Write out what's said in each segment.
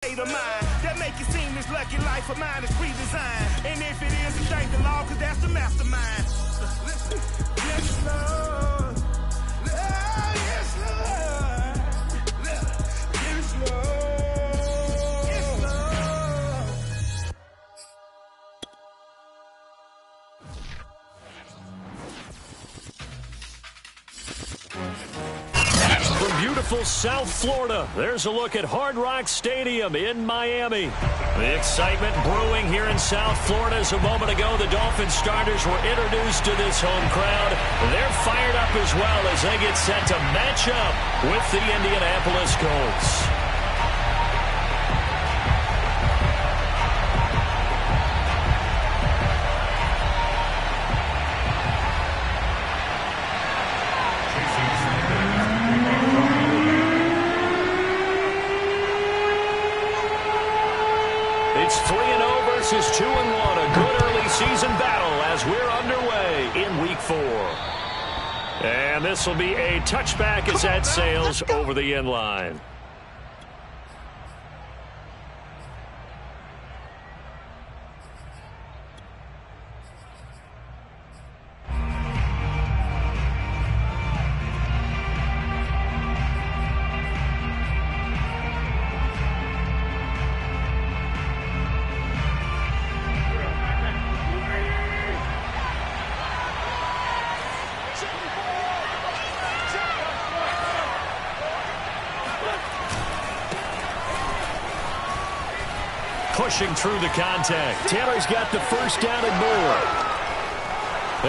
Of mine that make it seem this lucky life of mine is pre-designed. And if it is, it ain't the law, cause that's the mastermind. Yes, Lord. Yes, Lord. Yes, Lord. Yes, Lord. From beautiful South Florida, there's a look at Hard Rock Stadium in Miami. The excitement brewing here in South Florida as a moment ago the Dolphins starters were introduced to this home crowd. They're fired up as well as they get set to match up with the Indianapolis Colts. It's 3-0 versus 2-1. A good early season battle as we're underway in Week 4. And this will be a touchback as that sails over the end line. Pushing through the contact. Taylor's got the first down and more.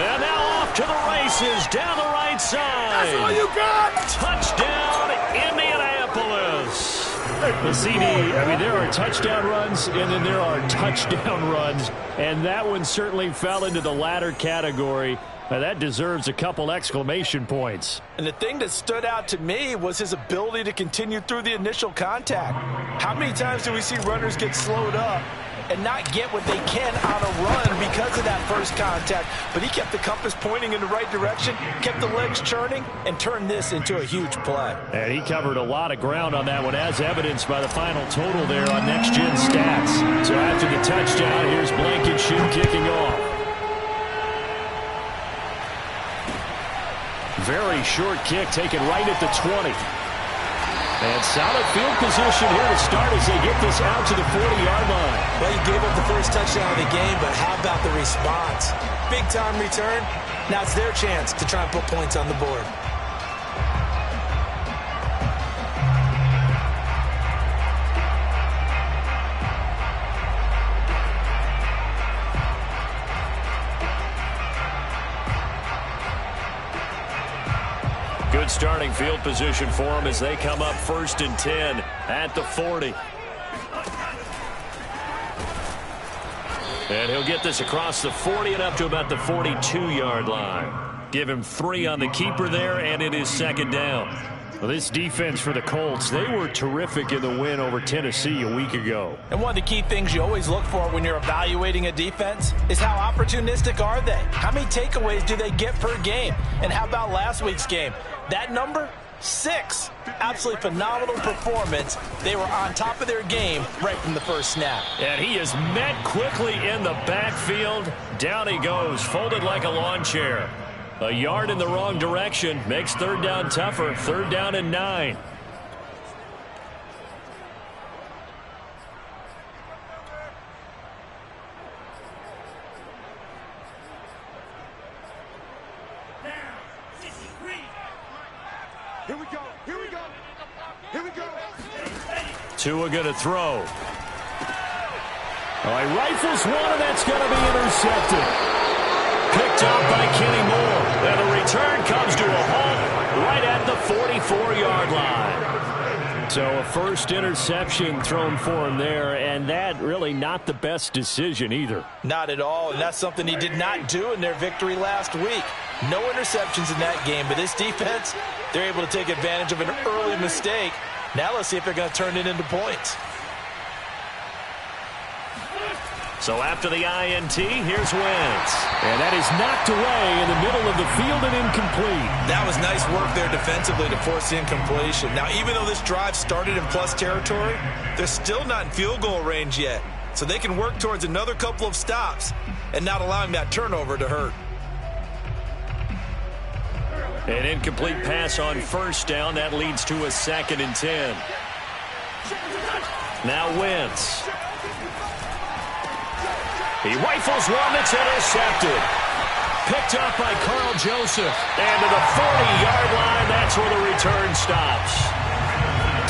And now off to the races down the right side. That's all you got. Touchdown, Indianapolis. The CD, I mean, there are touchdown runs, and then there are touchdown runs. And that one certainly fell into the latter category. Now that deserves a couple exclamation points. And the thing that stood out to me was his ability to continue through the initial contact. How many times do we see runners get slowed up and not get what they can on a run because of that first contact? But he kept the compass pointing in the right direction, kept the legs churning, and turned this into a huge play. And he covered a lot of ground on that one, as evidenced by the final total there on Next Gen Stats. So after the touchdown, here's Blankenship kicking off. Very short kick taken right at the 20. And solid field position here to start as they get this out to the 40-yard line. Well, you gave up the first touchdown of the game, but how about the response? Big-time return. Now it's their chance to try and put points on the board. Good starting field position for them as they come up 1st and 10 at the 40. And he'll get this across the 40 and up to about the 42-yard line. Give him 3 on the keeper there, and it is 2nd down. Well, this defense for the Colts, they were terrific in the win over Tennessee a week ago. And one of the key things you always look for when you're evaluating a defense is how opportunistic are they? How many takeaways do they get per game? And how about last week's game? That number, 6. Absolutely phenomenal performance. They were on top of their game right from the first snap. And he is met quickly in the backfield. Down he goes, folded like a lawn chair. A yard in the wrong direction makes 3rd down tougher. 3rd down and 9. Here we go. Here we go. Here we go. Tua going to throw. All right, rifles one, and that's going to be intercepted. Picked up by Kenny Moore. And the return comes to a halt right at the 44-yard line. So a first interception thrown for him there, and that really not the best decision either. Not at all, and that's something he did not do in their victory last week. No interceptions in that game, but this defense, they're able to take advantage of an early mistake. Now let's see if they're going to turn it into points. So after the INT, here's Wentz. And that is knocked away in the middle of the field and incomplete. That was nice work there defensively to force the incompletion. Now, even though this drive started in plus territory, they're still not in field goal range yet. So they can work towards another couple of stops and not allowing that turnover to hurt. An incomplete pass on first down. That leads to a 2nd and 10. Now Wentz. He rifles one that's intercepted. Picked up by Carl Joseph. And to the 40-yard line, that's where the return stops.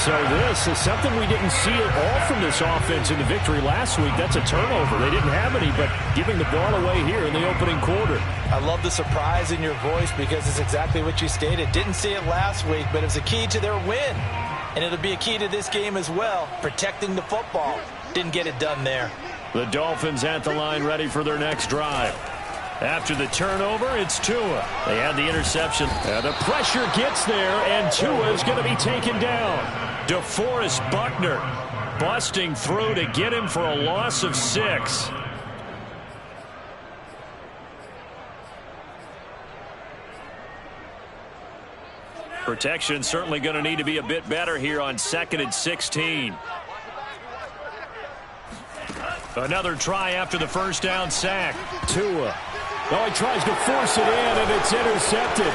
So this is something we didn't see at all from this offense in the victory last week. That's a turnover. They didn't have any, but giving the ball away here in the opening quarter. I love the surprise in your voice because it's exactly what you stated. Didn't see it last week, but it was a key to their win. And it'll be a key to this game as well, protecting the football. Didn't get it done there. The Dolphins at the line ready for their next drive. After the turnover, it's Tua. They had the interception. The pressure gets there, and Tua is going to be taken down. DeForest Buckner busting through to get him for a loss of 6. Protection certainly going to need to be a bit better here on 2nd and 16. Another try after the first down sack. Tua. Oh, he tries to force it in, and it's intercepted.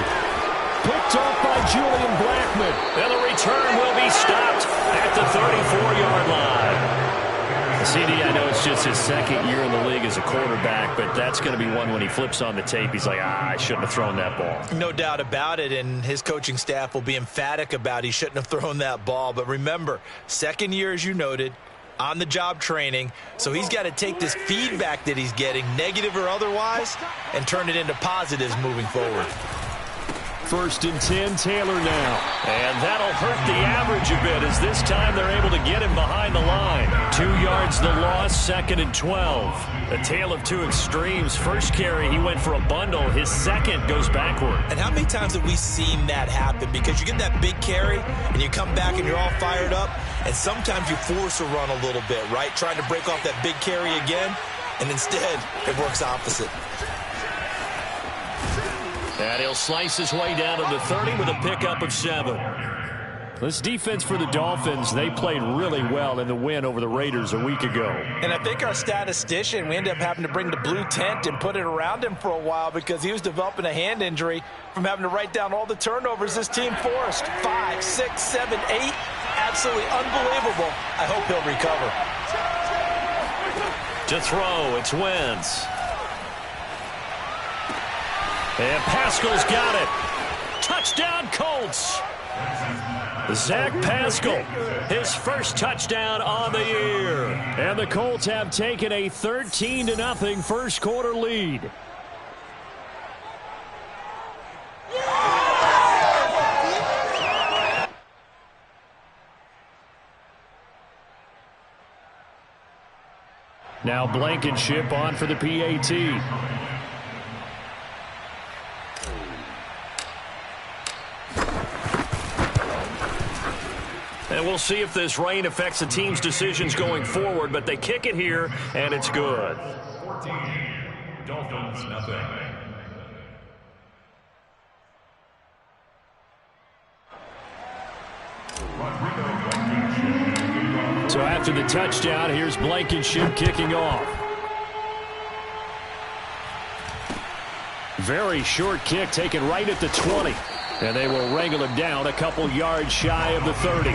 Picked off by Julian Blackmon. And the return will be stopped at the 34-yard line. CD, I know it's just his 2nd year in the league as a quarterback, but that's going to be one when he flips on the tape. He's like, I shouldn't have thrown that ball. No doubt about it, and his coaching staff will be emphatic about he shouldn't have thrown that ball. But remember, 2nd year, as you noted, on-the-job training, so he's got to take this feedback that he's getting, negative or otherwise, and turn it into positives moving forward. 1st and 10, Taylor now. And that'll hurt the average a bit as this time they're able to get him behind the line. 2 yards the loss, 2nd and 12. A tale of two extremes. First carry, he went for a bundle. His second goes backward. And how many times have we seen that happen? Because you get that big carry, and you come back and you're all fired up, and sometimes you force a run a little bit, right? Trying to break off that big carry again, and instead it works opposite. And he'll slice his way down to the 30 with a pickup of 7. This defense for the Dolphins, they played really well in the win over the Raiders a week ago. And I think our statistician, we ended up having to bring the blue tent and put it around him for a while because he was developing a hand injury from having to write down all the turnovers this team forced. 5, 6, 7, 8. Absolutely unbelievable. I hope he'll recover. To throw, it's Wentz. And Pascal's got it. Touchdown, Colts. Zach Pascal, his first touchdown on the year. And the Colts have taken a 13-0 first quarter lead. Now Blankenship on for the PAT. And we'll see if this rain affects the team's decisions going forward, but they kick it here, and it's good. 14, Dolphins, nothing. So after the touchdown, here's Blankenship kicking off. Very short kick taken right at the 20. And they will wrangle him down a couple yards shy of the 30.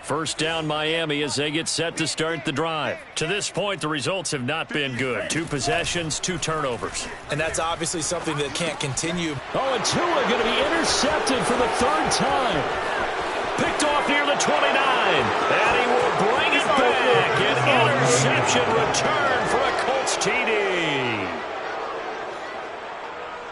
First down Miami as they get set to start the drive. To this point, the results have not been good. 2 possessions, 2 turnovers. And that's obviously something that can't continue. Oh, and Tua going to be intercepted for the 3rd time. Picked off near the 29. And he will bring it back. An interception return for a Colts TD.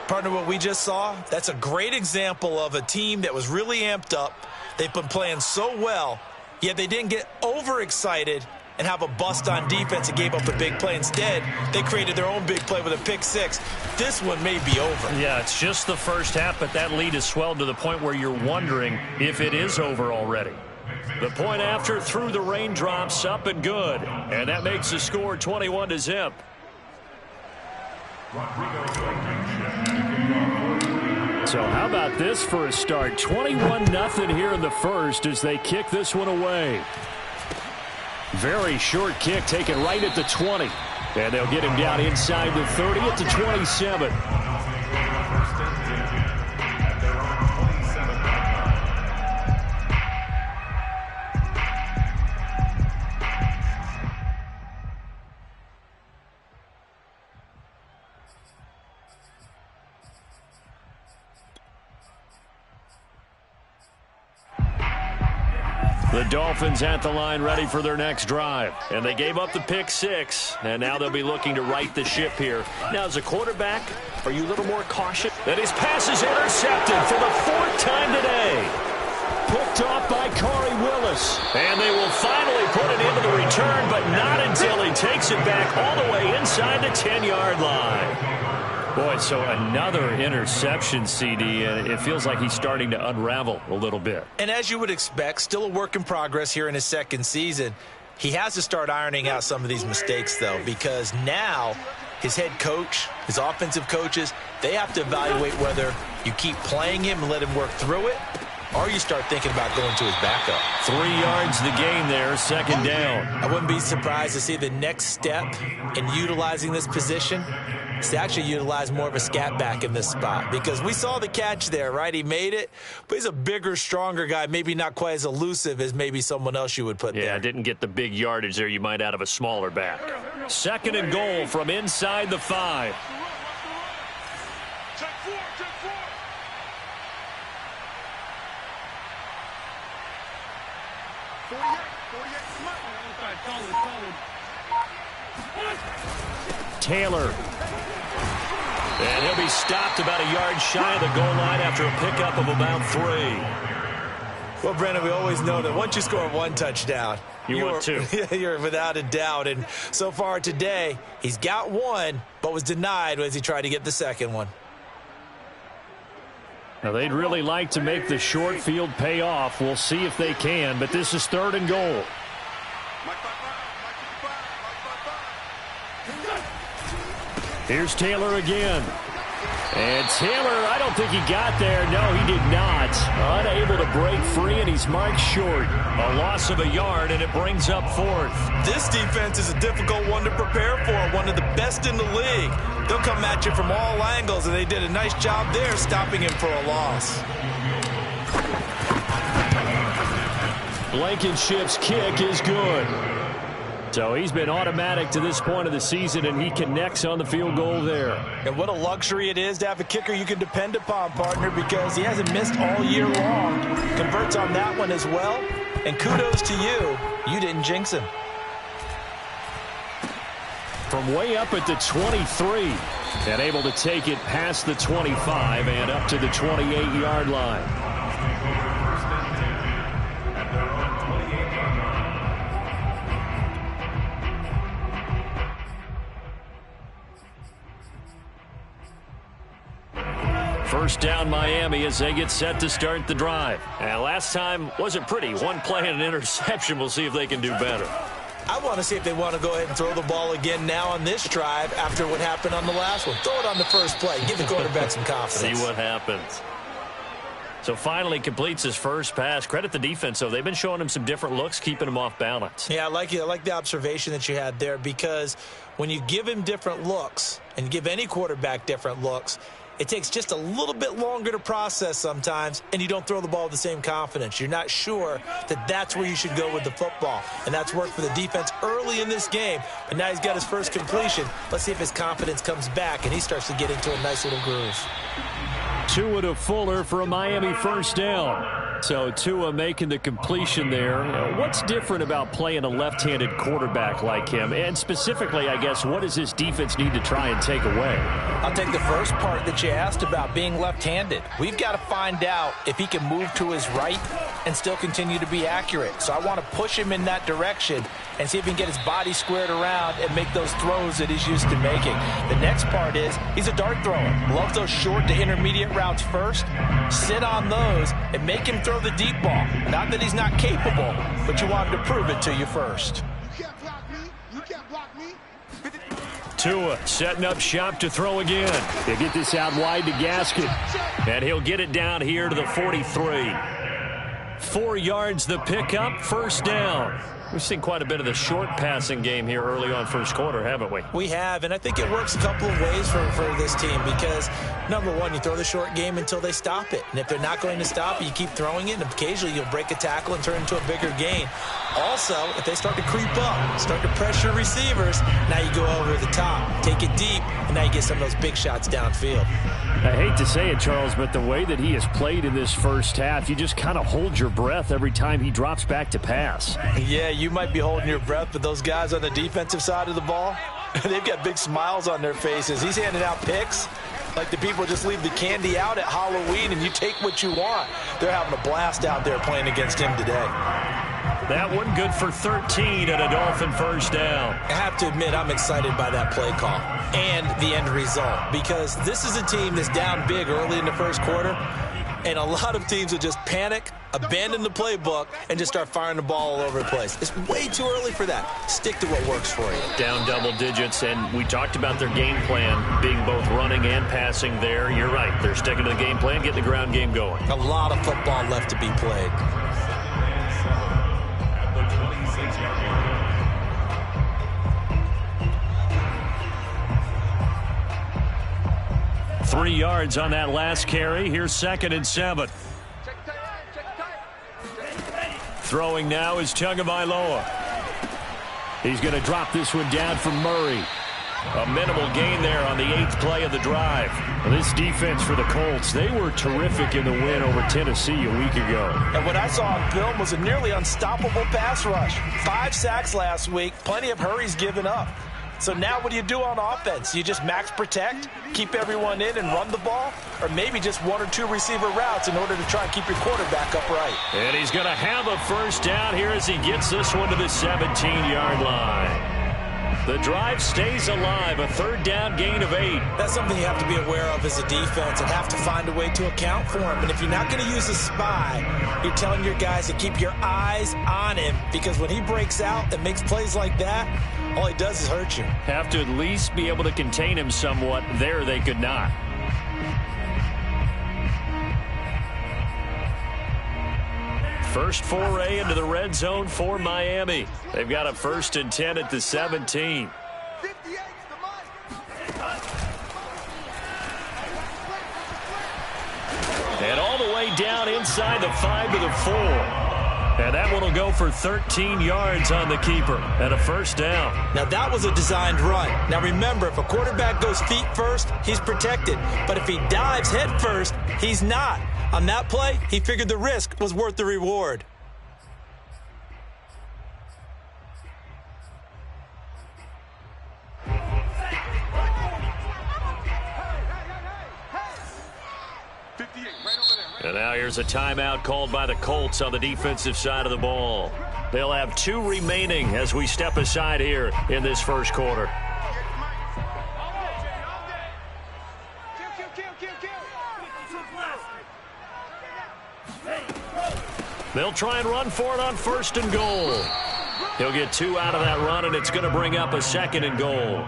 Partner, what we just saw, that's a great example of a team that was really amped up. They've been playing so well, yet they didn't get overexcited and have a bust on defense and gave up a big play. Instead, they created their own big play with a pick six. This one may be over. Yeah, it's just the first half, but that lead has swelled to the point where you're wondering if it is over already. The point after through the raindrops, up and good. And that makes the score 21-0. So how about this for a start? 21-0 here in the first as they kick this one away. Very short kick taken right at the 20. And they'll get him down inside the 30 at the 27. The Dolphins at the line ready for their next drive. And they gave up the pick six, and now they'll be looking to right the ship here. Now, as a quarterback, are you a little more cautious? That his pass is intercepted for the fourth time today. Picked off by Corey Willis. And they will finally put it into the return, but not until he takes it back all the way inside the 10-yard line. Boy, so another interception, CD, and it feels like he's starting to unravel a little bit. And as you would expect, still a work in progress here in his second season. He has to start ironing out some of these mistakes, though, because now his head coach, his offensive coaches, they have to evaluate whether you keep playing him and let him work through it, or you start thinking about going to his backup. 3 yards the gain there, second down. I wouldn't be surprised to see the next step in utilizing this position is to actually utilize more of a scat back in this spot, because we saw the catch there, right? He made it, but he's a bigger, stronger guy, maybe not quite as elusive as maybe someone else you would put there. Yeah, didn't get the big yardage there you might out of a smaller back. Second and goal from inside the 5. Taylor. And he'll be stopped about a yard shy of the goal line after a pickup of about 3. Well, Brandon, we always know that once you score one touchdown, you're 2. You're without a doubt. And so far today, he's got one, but was denied as he tried to get the second one. Now, they'd really like to make the short field pay off. We'll see if they can, but this is third and goal. Here's Taylor again. And Taylor, I don't think he got there. No, he did not. Unable to break free, and he's marked short. A loss of a yard, and it brings up fourth. This defense is a difficult one to prepare for, one of the best in the league. They'll come at you from all angles, and they did a nice job there stopping him for a loss. Blankenship's kick is good. So he's been automatic to this point of the season, and he connects on the field goal there. And what a luxury it is to have a kicker you can depend upon, partner, because he hasn't missed all year long. Converts on that one as well. And kudos to you. You didn't jinx him. From way up at the 23, and able to take it past the 25 and up to the 28-yard line. First down Miami as they get set to start the drive. And last time wasn't pretty. One play and an interception. We'll see if they can do better. I want to see if they want to go ahead and throw the ball again now on this drive after what happened on the last one. Throw it on the first play. Give the quarterback some confidence. See what happens. So finally completes his first pass. Credit the defense, though. They've been showing him some different looks, keeping him off balance. Yeah, I like the observation that you had there, because when you give him different looks and give any quarterback different looks, it takes just a little bit longer to process sometimes, and you don't throw the ball with the same confidence. You're not sure that that's where you should go with the football, and that's worked for the defense early in this game. But now he's got his first completion. Let's see if his confidence comes back, and he starts to get into a nice little groove. Tua to Fuller for a Miami first down. So Tua making the completion there. What's different about playing a left-handed quarterback like him? And specifically, I guess, what does this defense need to try and take away? I'll take the first part that you asked about being left-handed. We've got to find out if he can move to his right and still continue to be accurate. So I want to push him in that direction and see if he can get his body squared around and make those throws that he's used to making. The next part is he's a dart thrower. Loves those short to intermediate routes first. Sit on those and make him throw the deep ball. Not that he's not capable, but you want him to prove it to you first. You can't block me. You can't block me. Tua setting up shop to throw again. He'll get this out wide to Gaskin. And he'll get it down here to the 43. 4 yards the pickup, first down. We've seen quite a bit of the short passing game here early on first quarter, haven't we? We have, and I think it works a couple of ways for this team because, number one, you throw the short game until they stop it. And if they're not going to stop it, you keep throwing it, and occasionally you'll break a tackle and turn into a bigger gain. Also, if they start to creep up, start to pressure receivers, now you go over the top, take it deep, and now you get some of those big shots downfield. I hate to say it, Charles, but the way that he has played in this first half, you just kind of hold your breath every time he drops back to pass. Yeah, you might be holding your breath, but those guys on the defensive side of the ball, they've got big smiles on their faces. He's handing out picks like the people just leave the candy out at Halloween and you take what you want. They're having a blast out there playing against him today. That one good for 13 and a Dolphin first down. I have to admit, I'm excited by that play call and the end result because this is a team that's down big early in the first quarter, and a lot of teams will just panic, abandon the playbook, and just start firing the ball all over the place. It's way too early for that. Stick to what works for you. Down double digits, and we talked about their game plan being both running and passing there. You're right. They're sticking to the game plan, getting the ground game going. A lot of football left to be played. 3 yards on that last carry. Here's 2nd and 7. Throwing now is Tagovailoa. He's going to drop this one down from Murray. A minimal gain there on the 8th play of the drive. This defense for the Colts, they were terrific in the win over Tennessee a week ago. And what I saw on film was a nearly unstoppable pass rush. 5 sacks last week, plenty of hurries given up. So now what do you do on offense? You just max protect, keep everyone in and run the ball, or maybe just 1 or 2 receiver routes in order to try and keep your quarterback upright. And he's going to have a first down here as he gets this one to the 17-yard line. The drive stays alive, a 3rd down gain of 8. That's something you have to be aware of as a defense and have to find a way to account for him. And if you're not going to use a spy, you're telling your guys to keep your eyes on him, because when he breaks out and makes plays like that, all he does is hurt you. Have to at least be able to contain him somewhat. There they could not. First foray into the red zone for Miami. They've got a 1st and 10 at the 17. And all the way down inside the 5 to the 4. And that one will go for 13 yards on the keeper and a first down. Now, that was a designed run. Now, remember, if a quarterback goes feet first, he's protected. But if he dives head first, he's not. On that play, he figured the risk was worth the reward. And now here's a timeout called by the Colts on the defensive side of the ball. They'll have 2 remaining as we step aside here in this first quarter. They'll try and run for it on 1st and goal. He'll get 2 out of that run, and it's going to bring up a 2nd and goal.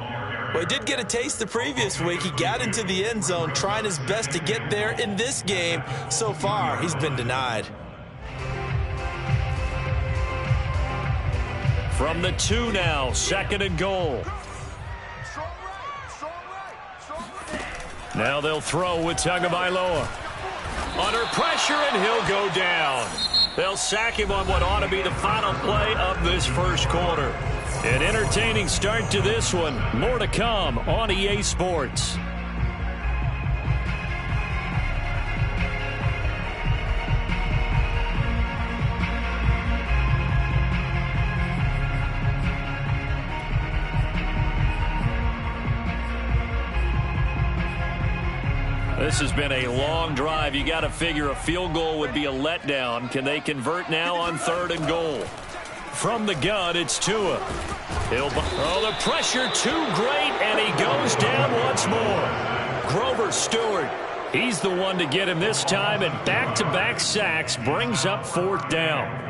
Well, he did get a taste the previous week. He got into the end zone trying his best to get there in this game. So far, he's been denied. From the 2 now, 2nd and goal. Now they'll throw with Tagovailoa. Under pressure, and he'll go down. They'll sack him on what ought to be the final play of this first quarter. An entertaining start to this one. More to come on EA Sports. This has been a long drive. You got to figure a field goal would be a letdown. Can they convert now on 3rd and goal? From the gun, it's Tua. The pressure too great, and he goes down once more. Grover Stewart, he's the one to get him this time, and back-to-back sacks brings up 4th down.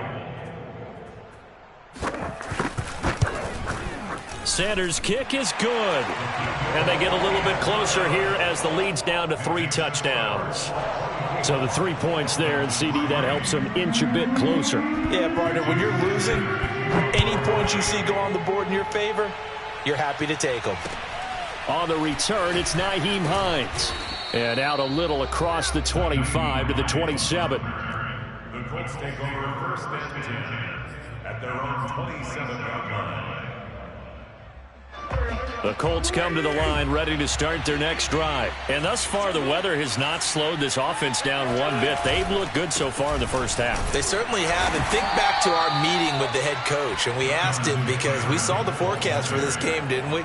Sanders' kick is good. And they get a little bit closer here as the lead's down to 3 touchdowns. So the 3 points there, and CD, that helps them inch a bit closer. Yeah, partner, when you're losing, any points you see go on the board in your favor, you're happy to take them. On the return, it's Nyheim Hines. And out a little across the 25 to the 27. The Colts take over 1st and 10 at their own 27-yard line. The Colts come to the line ready to start their next drive. And thus far, the weather has not slowed this offense down one bit. They've looked good so far in the first half. They certainly have. And think back to our meeting with the head coach. And we asked him, because we saw the forecast for this game, didn't we?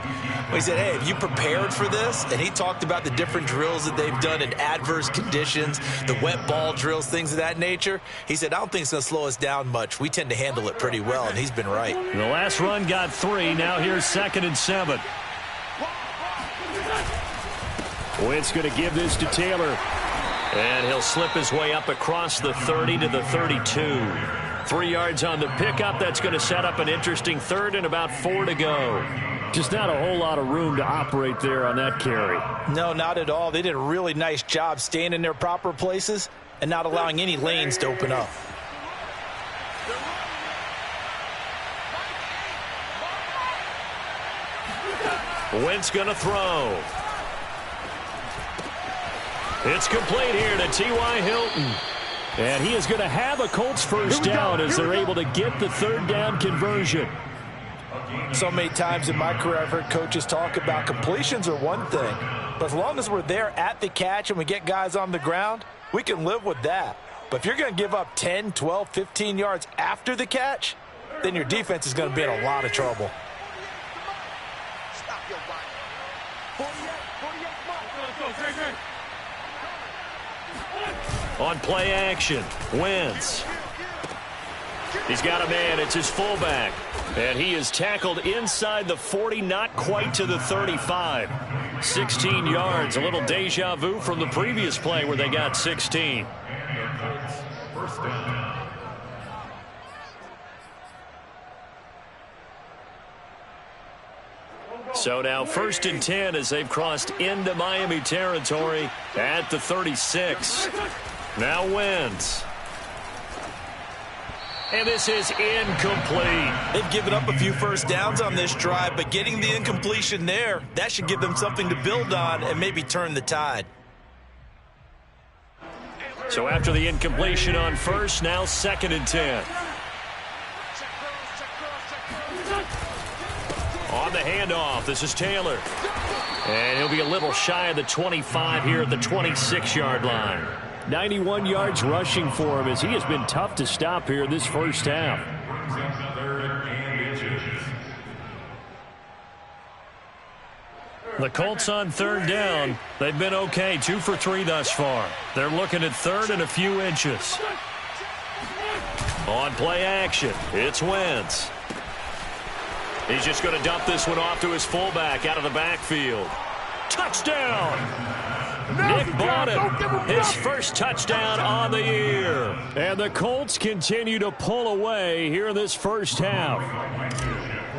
We said, hey, have you prepared for this? And he talked about the different drills that they've done in adverse conditions, the wet ball drills, things of that nature. He said, I don't think it's going to slow us down much. We tend to handle it pretty well, and he's been right. The last run got 3. Now here's 2nd and 7. Wentz going to give this to Taylor. And he'll slip his way up across the 30 to the 32. 3 yards on the pickup. That's going to set up an interesting 3rd and about 4 to go. Just not a whole lot of room to operate there on that carry. No, not at all. They did a really nice job staying in their proper places and not allowing any lanes to open up. Wentz going to throw. It's complete here to T.Y. Hilton. And he is going to have a Colts first down as they're able to get the 3rd down conversion. So many times in my career I've heard coaches talk about completions are one thing, but as long as we're there at the catch and we get guys on the ground, we can live with that. But if you're going to give up 10, 12, 15 yards after the catch, then your defense is going to be in a lot of trouble. On play action, Wentz. He's got a man. It's his fullback. And he is tackled inside the 40, not quite to the 35. 16 yards, a little deja vu from the previous play where they got 16. First down. So now 1st and 10 as they've crossed into Miami territory at the 36. Now Wentz. And this is incomplete. They've given up a few first downs on this drive, but getting the incompletion there, that should give them something to build on and maybe turn the tide. So after the incompletion on 1st, now 2nd and 10. On the handoff, this is Taylor. And he'll be a little shy of the 25 here at the 26-yard line. 91 yards rushing for him as he has been tough to stop here this first half. The Colts on 3rd down. They've been okay, 2 for 3 thus far. They're looking at 3rd and a few inches. On play action, it's Wentz. He's just going to dump this one off to his fullback out of the backfield. Touchdown! Nick Bawden, his first touchdown on the year. And the Colts continue to pull away here in this first half.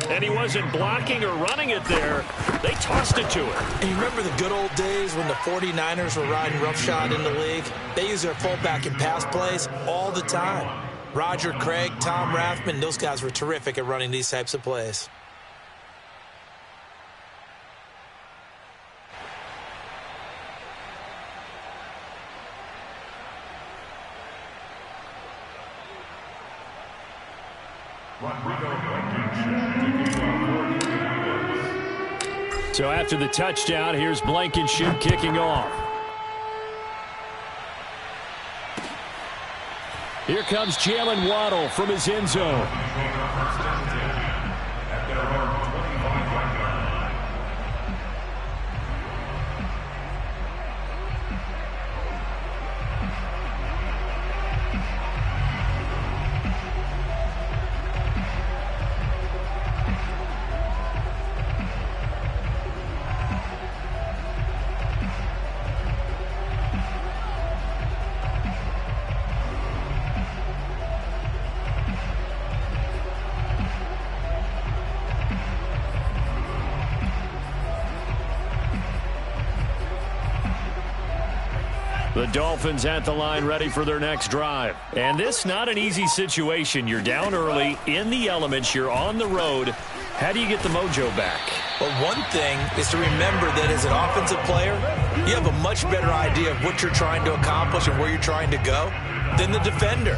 And he wasn't blocking or running it there. They tossed it to him. And you remember the good old days when the 49ers were riding roughshod in the league? They use their fullback in pass plays all the time. Roger Craig, Tom Rathman, those guys were terrific at running these types of plays. So after the touchdown, here's Blankenship kicking off. Here comes Jalen Waddle from his end zone. The Dolphins at the line ready for their next drive. And this not an easy situation. You're down early, in the elements, you're on the road. How do you get the mojo back? Well, one thing is to remember that as an offensive player, you have a much better idea of what you're trying to accomplish and where you're trying to go than the defender.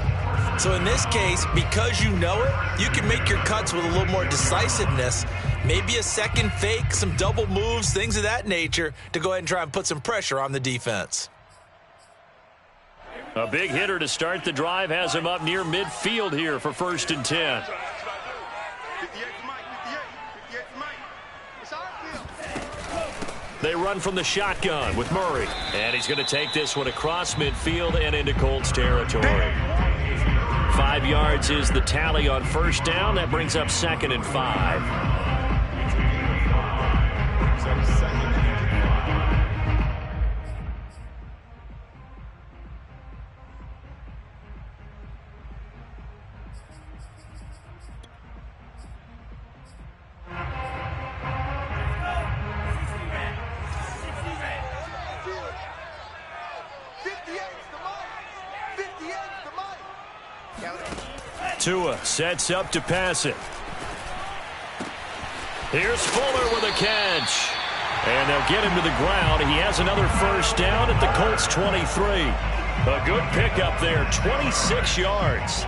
So in this case, because you know it, you can make your cuts with a little more decisiveness, maybe a second fake, some double moves, things of that nature, to go ahead and try and put some pressure on the defense. A big hitter to start the drive has him up near midfield here for 1st and 10. They run from the shotgun with Murray. And he's going to take this one across midfield and into Colts territory. 5 yards is the tally on 1st down. That brings up 2nd and 5. Tua sets up to pass it. Here's Fuller with a catch. And they'll get him to the ground. He has another 1st down at the Colts 23. A good pickup there, 26 yards.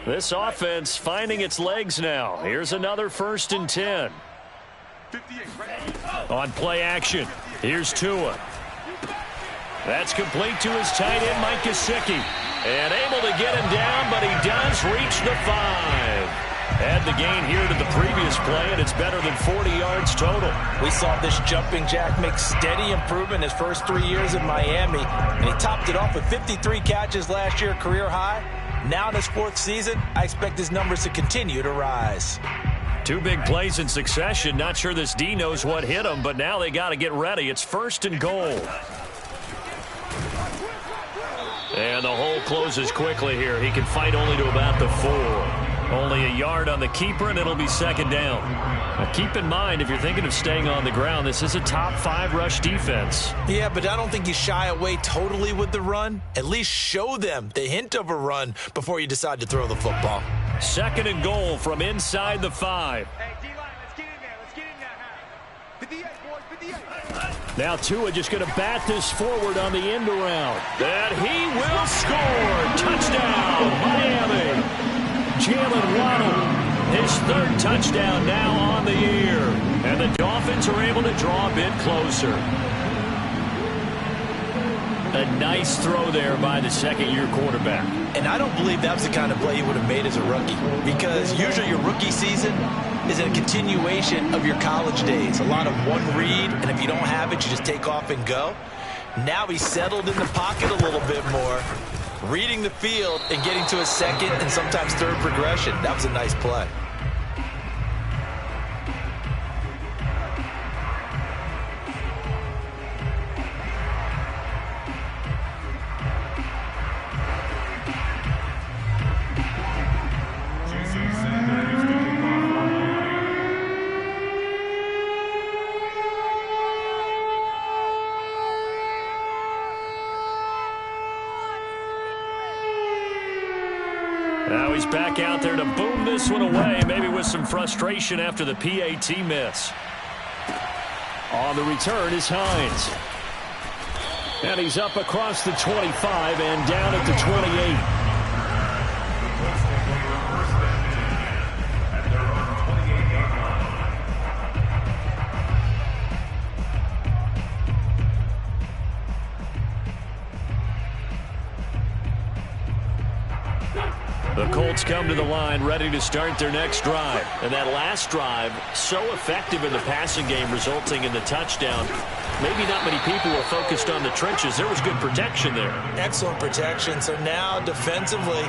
This offense finding its legs now. Here's another 1st and 10. On play action, here's Tua. That's complete to his tight end, Mike Gesicki. And able to get him down, but he does reach the 5. Add the gain here to the previous play, and it's better than 40 yards total. We saw this jumping jack make steady improvement his first 3 years in Miami, and he topped it off with 53 catches last year, career high. Now in his 4th season, I expect his numbers to continue to rise. 2 big plays in succession. Not sure this D knows what hit him, but now they got to get ready. It's 1st and goal. And the hole closes quickly here. He can fight only to about the 4. Only a yard on the keeper, and it'll be 2nd down. Now keep in mind, if you're thinking of staying on the ground, this is a top 5 rush defense. Yeah, but I don't think you shy away totally with the run. At least show them the hint of a run before you decide to throw the football. 2nd and goal from inside the 5. Hey, D-line, let's get in there. Let's get in there now. 58, boys, 58. Now Tua just going to bat this forward on the end around. And he will score. Touchdown, Miami. Jalen Waddle, his 3rd touchdown now on the year. And the Dolphins are able to draw a bit closer. A nice throw there by the 2nd-year quarterback. And I don't believe that was the kind of play you would have made as a rookie, because usually your rookie season is a continuation of your college days. A lot of one read, and if you don't have it, you just take off and go. Now he's settled in the pocket a little bit more, reading the field and getting to a 2nd and sometimes 3rd progression. That was a nice play. Now he's back out there to boom this one away, maybe with some frustration after the PAT miss. On the return is Hines. And he's up across the 25 and down at the 28. The Colts come to the line ready to start their next drive. And that last drive, so effective in the passing game, resulting in the touchdown. Maybe not many people were focused on the trenches. There was good protection there. Excellent protection. So now defensively,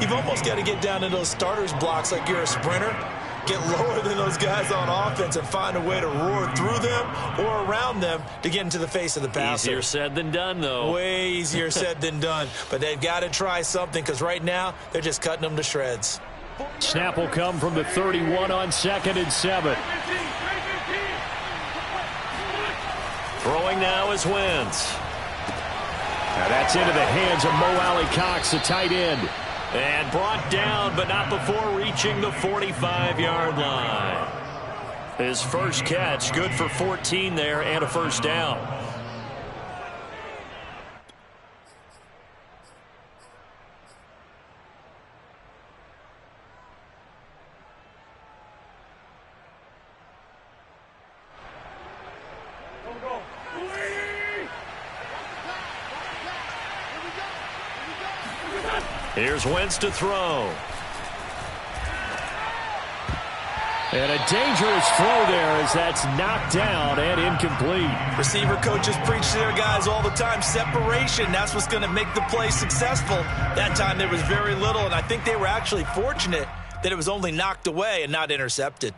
you've almost got to get down into those starters blocks like you're a sprinter. get lower than those guys on offense and find a way to roar through them or around them to get into the face of the passer. Easier said than done, though. Way easier said than done. But they've got to try something because right now they're just cutting them to shreds. Snap will come from the 31 on 2nd and 7. Throwing now is Wentz. Now that's into the hands of Mo Alley-Cox, the tight end. And brought down, but not before reaching the 45-yard line. His first catch, good for 14 there and a first down. Here's Wentz to throw. And a dangerous throw there as that's knocked down and incomplete. Receiver coaches preach to their guys all the time. Separation, that's what's going to make the play successful. That time there was very little, and I think they were actually fortunate that it was only knocked away and not intercepted.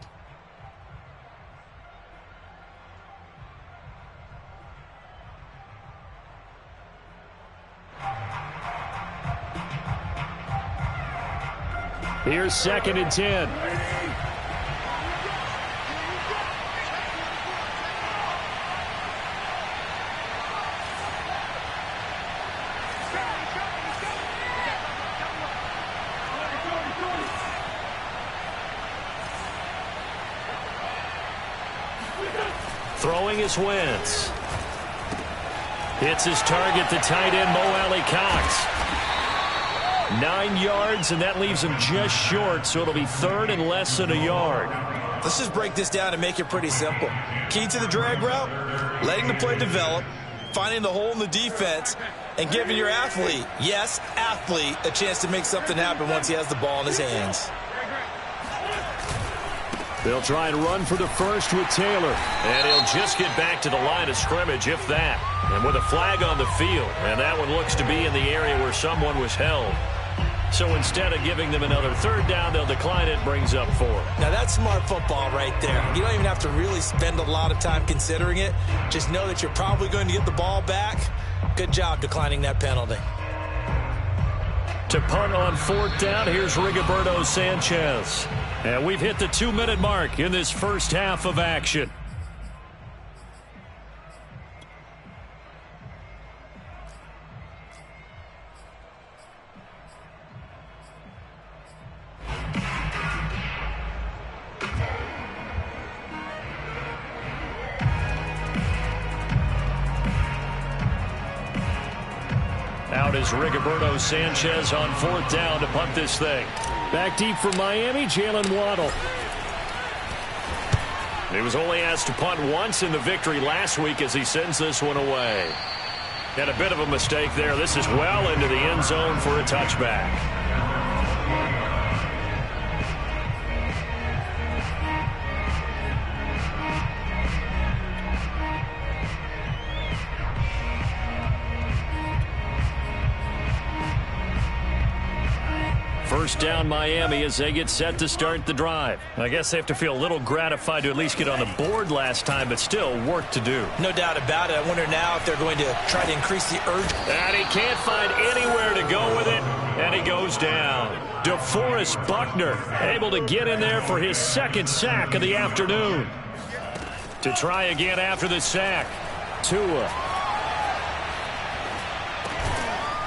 Here's 2nd and 10. Throwing is Wentz. Hits his target, the tight end, Mo Alley-Cox. 9 yards, and that leaves him just short, so it'll be 3rd and less than a yard. Let's just break this down and make it pretty simple. Key to the drag route, letting the play develop, finding the hole in the defense, and giving your athlete, yes, athlete, a chance to make something happen once he has the ball in his hands. They'll try and run for the first with Taylor. And he'll just get back to the line of scrimmage, if that. And with a flag on the field, and that one looks to be in the area where someone was held. So instead of giving them another 3rd down, they'll decline it, brings up 4. Now that's smart football right there. You don't even have to really spend a lot of time considering it. Just know that you're probably going to get the ball back. Good job declining that penalty. To punt on 4th down, here's Rigoberto Sanchez. And we've hit the 2-minute mark in this first half of action. Out is Rigoberto Sanchez on 4th down to punt this thing. Back deep for Miami, Jalen Waddle. He was only asked to punt once in the victory last week as he sends this one away. And a bit of a mistake there. This is well into the end zone for a touchback. First down Miami as they get set to start the drive. I guess they have to feel a little gratified to at least get on the board last time, but still work to do. No doubt about it. I wonder now if they're going to try to increase the urge. And he can't find anywhere to go with it, and he goes down. DeForest Buckner able to get in there for his 2nd sack of the afternoon. To try again after the sack, Tua.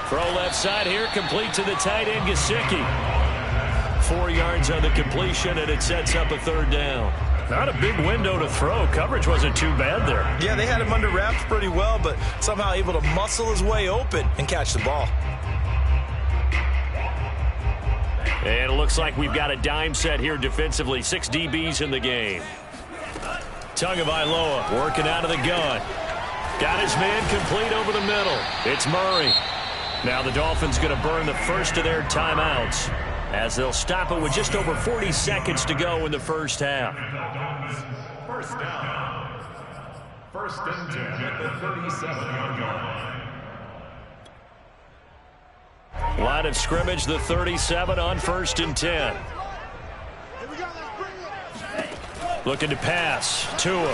Throw left side here, complete to the tight end, Gesicki. 4 yards on the completion, and it sets up a 3rd down. Not a big window to throw. Coverage wasn't too bad there. Yeah, they had him under wraps pretty well, but somehow able to muscle his way open and catch the ball. And it looks like we've got a dime set here defensively. 6 DBs in the game. Tagovailoa working out of the gun. Got his man complete over the middle. It's Murray. Now the Dolphins going to burn the first of their timeouts as they'll stop it with just over 40 seconds to go in the first half. First down. 1st and 10 at the 37-yard line. Line of scrimmage, the 37 on 1st and 10. Here we go, let's bring it. Looking to pass. Tua.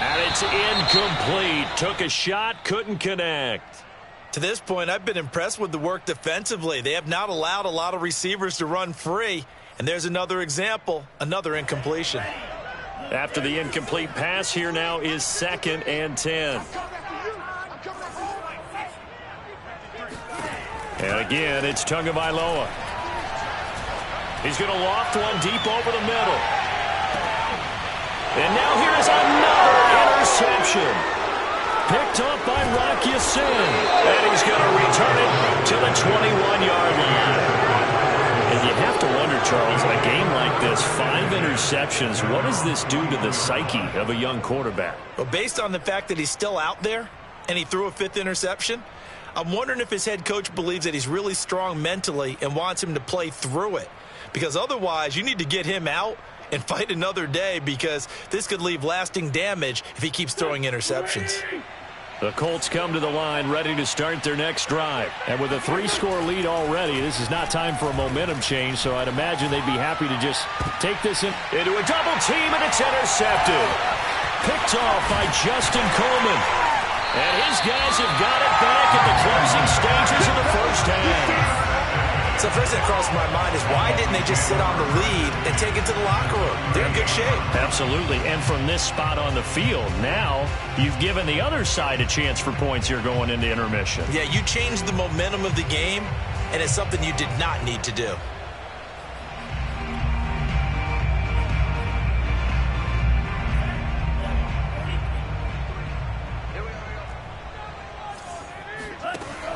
And it's incomplete. Took a shot, couldn't connect. To this point, I've been impressed with the work defensively. They have not allowed a lot of receivers to run free. And there's another example, another incompletion. After the incomplete pass, here now is 2nd and 10. And again, it's Tagovailoa. He's going to loft one deep over the middle. And now here is another interception. Picked up by Rock Ya-Sin. And he's going to return it to the 21-yard line. And you have to wonder, Charles, in a game like this, 5 interceptions, what does this do to the psyche of a young quarterback? Well, based on the fact that he's still out there and he threw a 5th interception, I'm wondering if his head coach believes that he's really strong mentally and wants him to play through it. Because otherwise, you need to get him out and fight another day, because this could leave lasting damage if he keeps throwing interceptions. The Colts come to the line ready to start their next drive. And with a 3-score lead already, this is not time for a momentum change, so I'd imagine they'd be happy to just take this into a double team, and it's intercepted. Picked off by Justin Coleman. And his guys have got it back in the closing stages of the first half. So first thing that crossed my mind is, why didn't they just sit on the lead and take it to the locker room? They're in good shape. Absolutely. And from this spot on the field, now you've given the other side a chance for points here going into intermission. Yeah, you changed the momentum of the game, and it's something you did not need to do.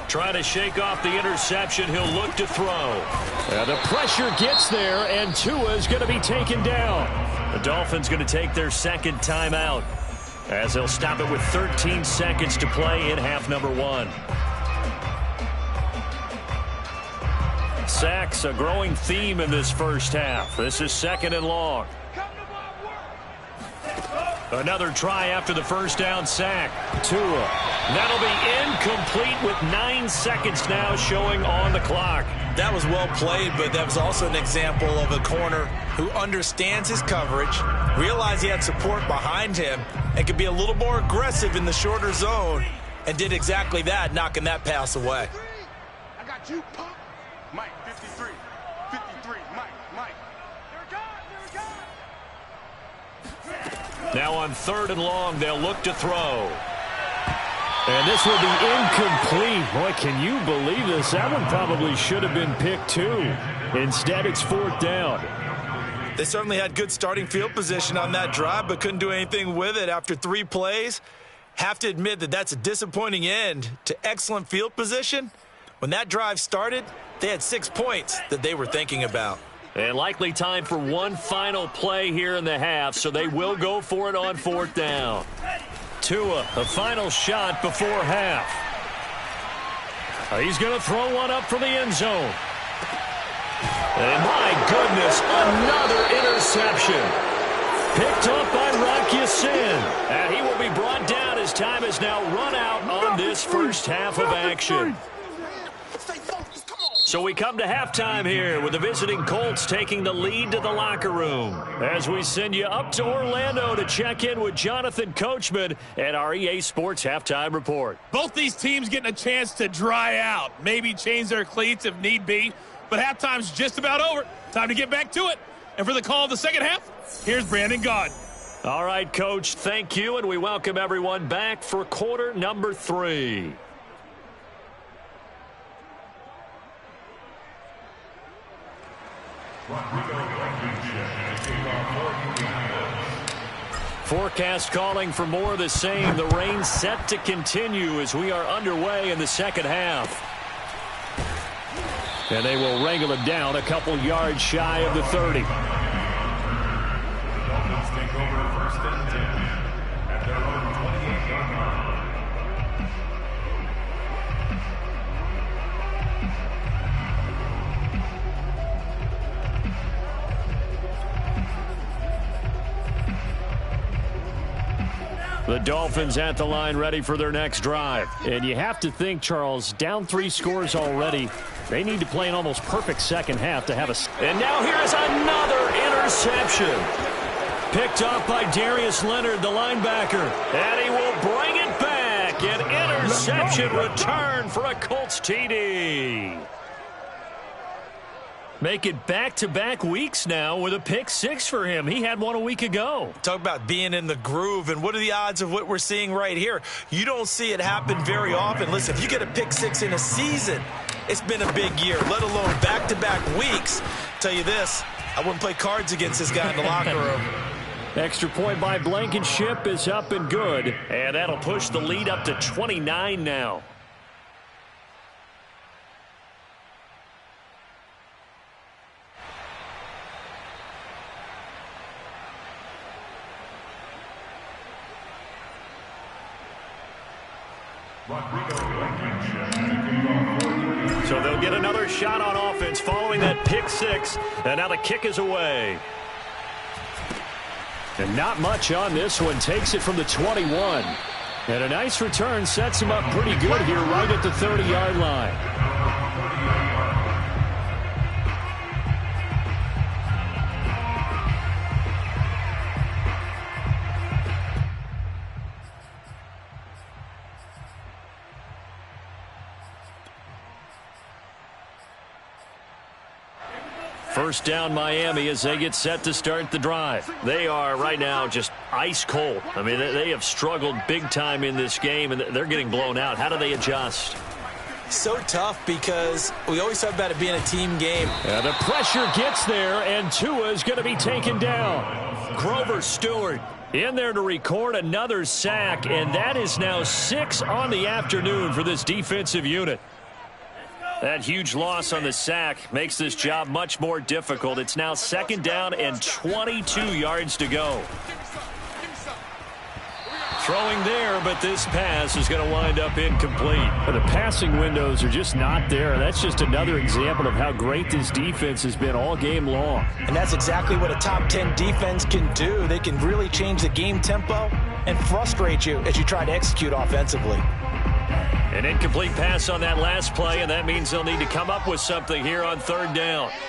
Trying to shake off the interception. He'll look to throw. The pressure gets there, and Tua's going to be taken down. The Dolphins going to take their 2nd timeout, as they'll stop it with 13 seconds to play in half number 1. Sacks, a growing theme in this first half. This is 2nd and long. Another try after the first down sack. Tua. That'll be incomplete with 9 seconds now showing on the clock. That was well played, but that was also an example of a corner who understands his coverage, realized he had support behind him, and could be a little more aggressive in the shorter zone, and did exactly that, knocking that pass away. I got you, punk. Mike, 53. 53, Mike. Now on 3rd and long, they'll look to throw. And this will be incomplete. Boy, can you believe this? That one probably should have been picked too. Instead, it's 4th down. They certainly had good starting field position on that drive, but couldn't do anything with it after 3 plays. Have to admit that that's a disappointing end to excellent field position. When that drive started, they had 6 points that they were thinking about. And likely time for one final play here in the half, so they will go for it on 4th down. Tua, a final shot before half. He's going to throw one up from the end zone. And my goodness, another interception. Picked up by Rock Ya-Sin. And he will be brought down as time has now run out on this first half of action. So we come to halftime here with the visiting Colts taking the lead to the locker room as we send you up to Orlando to check in with Jonathan Coachman at our EA Sports Halftime Report. Both these teams getting a chance to dry out, maybe change their cleats if need be, but halftime's just about over. Time to get back to it. And for the call of the second half, here's Brandon Gaudin. All right, Coach, thank you, and we welcome everyone back for quarter number 3. Forecast calling for more of the same. The rain set to continue as we are underway in the second half. And they will wrangle it down a couple yards shy of the 30. The Dolphins take over 1st and 10 at their own 28-yard line. The Dolphins at the line ready for their next drive. And you have to think, Charles, down 3 scores already. They need to play an almost perfect second half to have a... And now here's another interception. Picked up by Darius Leonard, the linebacker. And he will bring it back. An interception return for a Colts TD. Make it back-to-back weeks now with a pick six for him. He had one a week ago. Talk about being in the groove, and what are the odds of what we're seeing right here? You don't see it happen very often. Listen, if you get a pick six in a season, it's been a big year, let alone back-to-back weeks. Tell you this, I wouldn't play cards against this guy in the locker room. Extra point by Blankenship is up and good, and that'll push the lead up to 29 now. So they'll get another shot on offense following that pick six, and now the kick is away. And not much on this one. Takes it from the 21. And a nice return sets him up pretty good here right at the 30-yard line. First down Miami as they get set to start the drive. They are right now just ice cold. I mean, they have struggled big time in this game, and they're getting blown out. How do they adjust? So tough because we always talk about it being a team game. And the pressure gets there, and Tua is going to be taken down. Grover Stewart in there to record another sack, and that is now 6 on the afternoon for this defensive unit. That huge loss on the sack makes this job much more difficult. It's now second down and 22 yards to go. Throwing there, but this pass is going to wind up incomplete. The passing windows are just not there. That's just another example of how great this defense has been all game long. And that's exactly what a top 10 defense can do. They can really change the game tempo and frustrate you as you try to execute offensively. An incomplete pass on that last play, and that means they'll need to come up with something here on third down. Hey,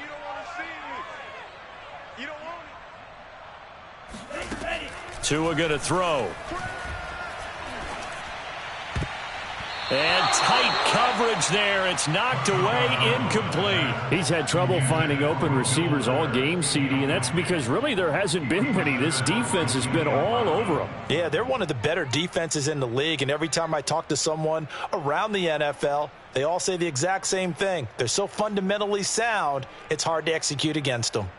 you don't want to see me. You don't want it. Tua going to throw. And tight coverage there. It's knocked away, incomplete. He's had trouble finding open receivers all game, CD, and that's because really there hasn't been many. This defense has been all over them. Yeah, they're one of the better defenses in the league, and every time I talk to someone around the NFL, they all say the exact same thing. They're so fundamentally sound, it's hard to execute against them.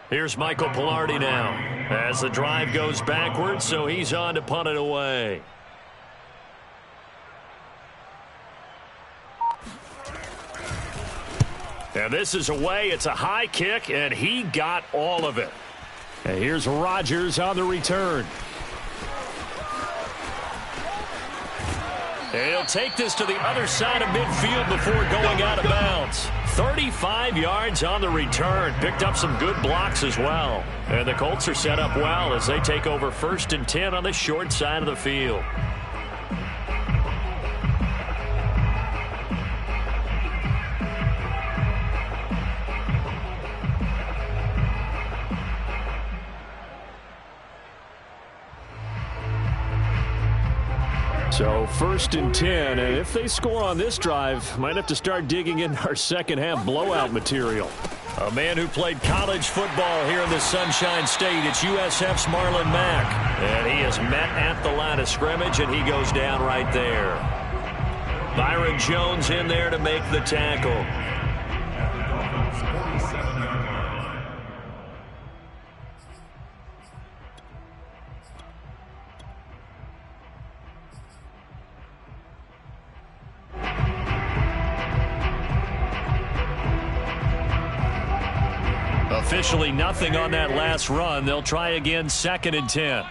Here's Michael Pilardi now as the drive goes backwards, so he's on to punt it away. And this is away. It's a high kick, and he got all of it. And here's Rodgers on the return. And he'll take this to the other side of midfield before going out of bounds. 35 yards on the return. Picked up some good blocks as well. And the Colts are set up well as they take over 1st and 10 on the short side of the field. So 1st and 10, and if they score on this drive, might have to start digging in our second half blowout material. A man who played college football here in the Sunshine State. It's USF's Marlon Mack. And he is met at the line of scrimmage, and he goes down right there. Byron Jones in there to make the tackle. Officially nothing on that last run. They'll try again 2nd and 10.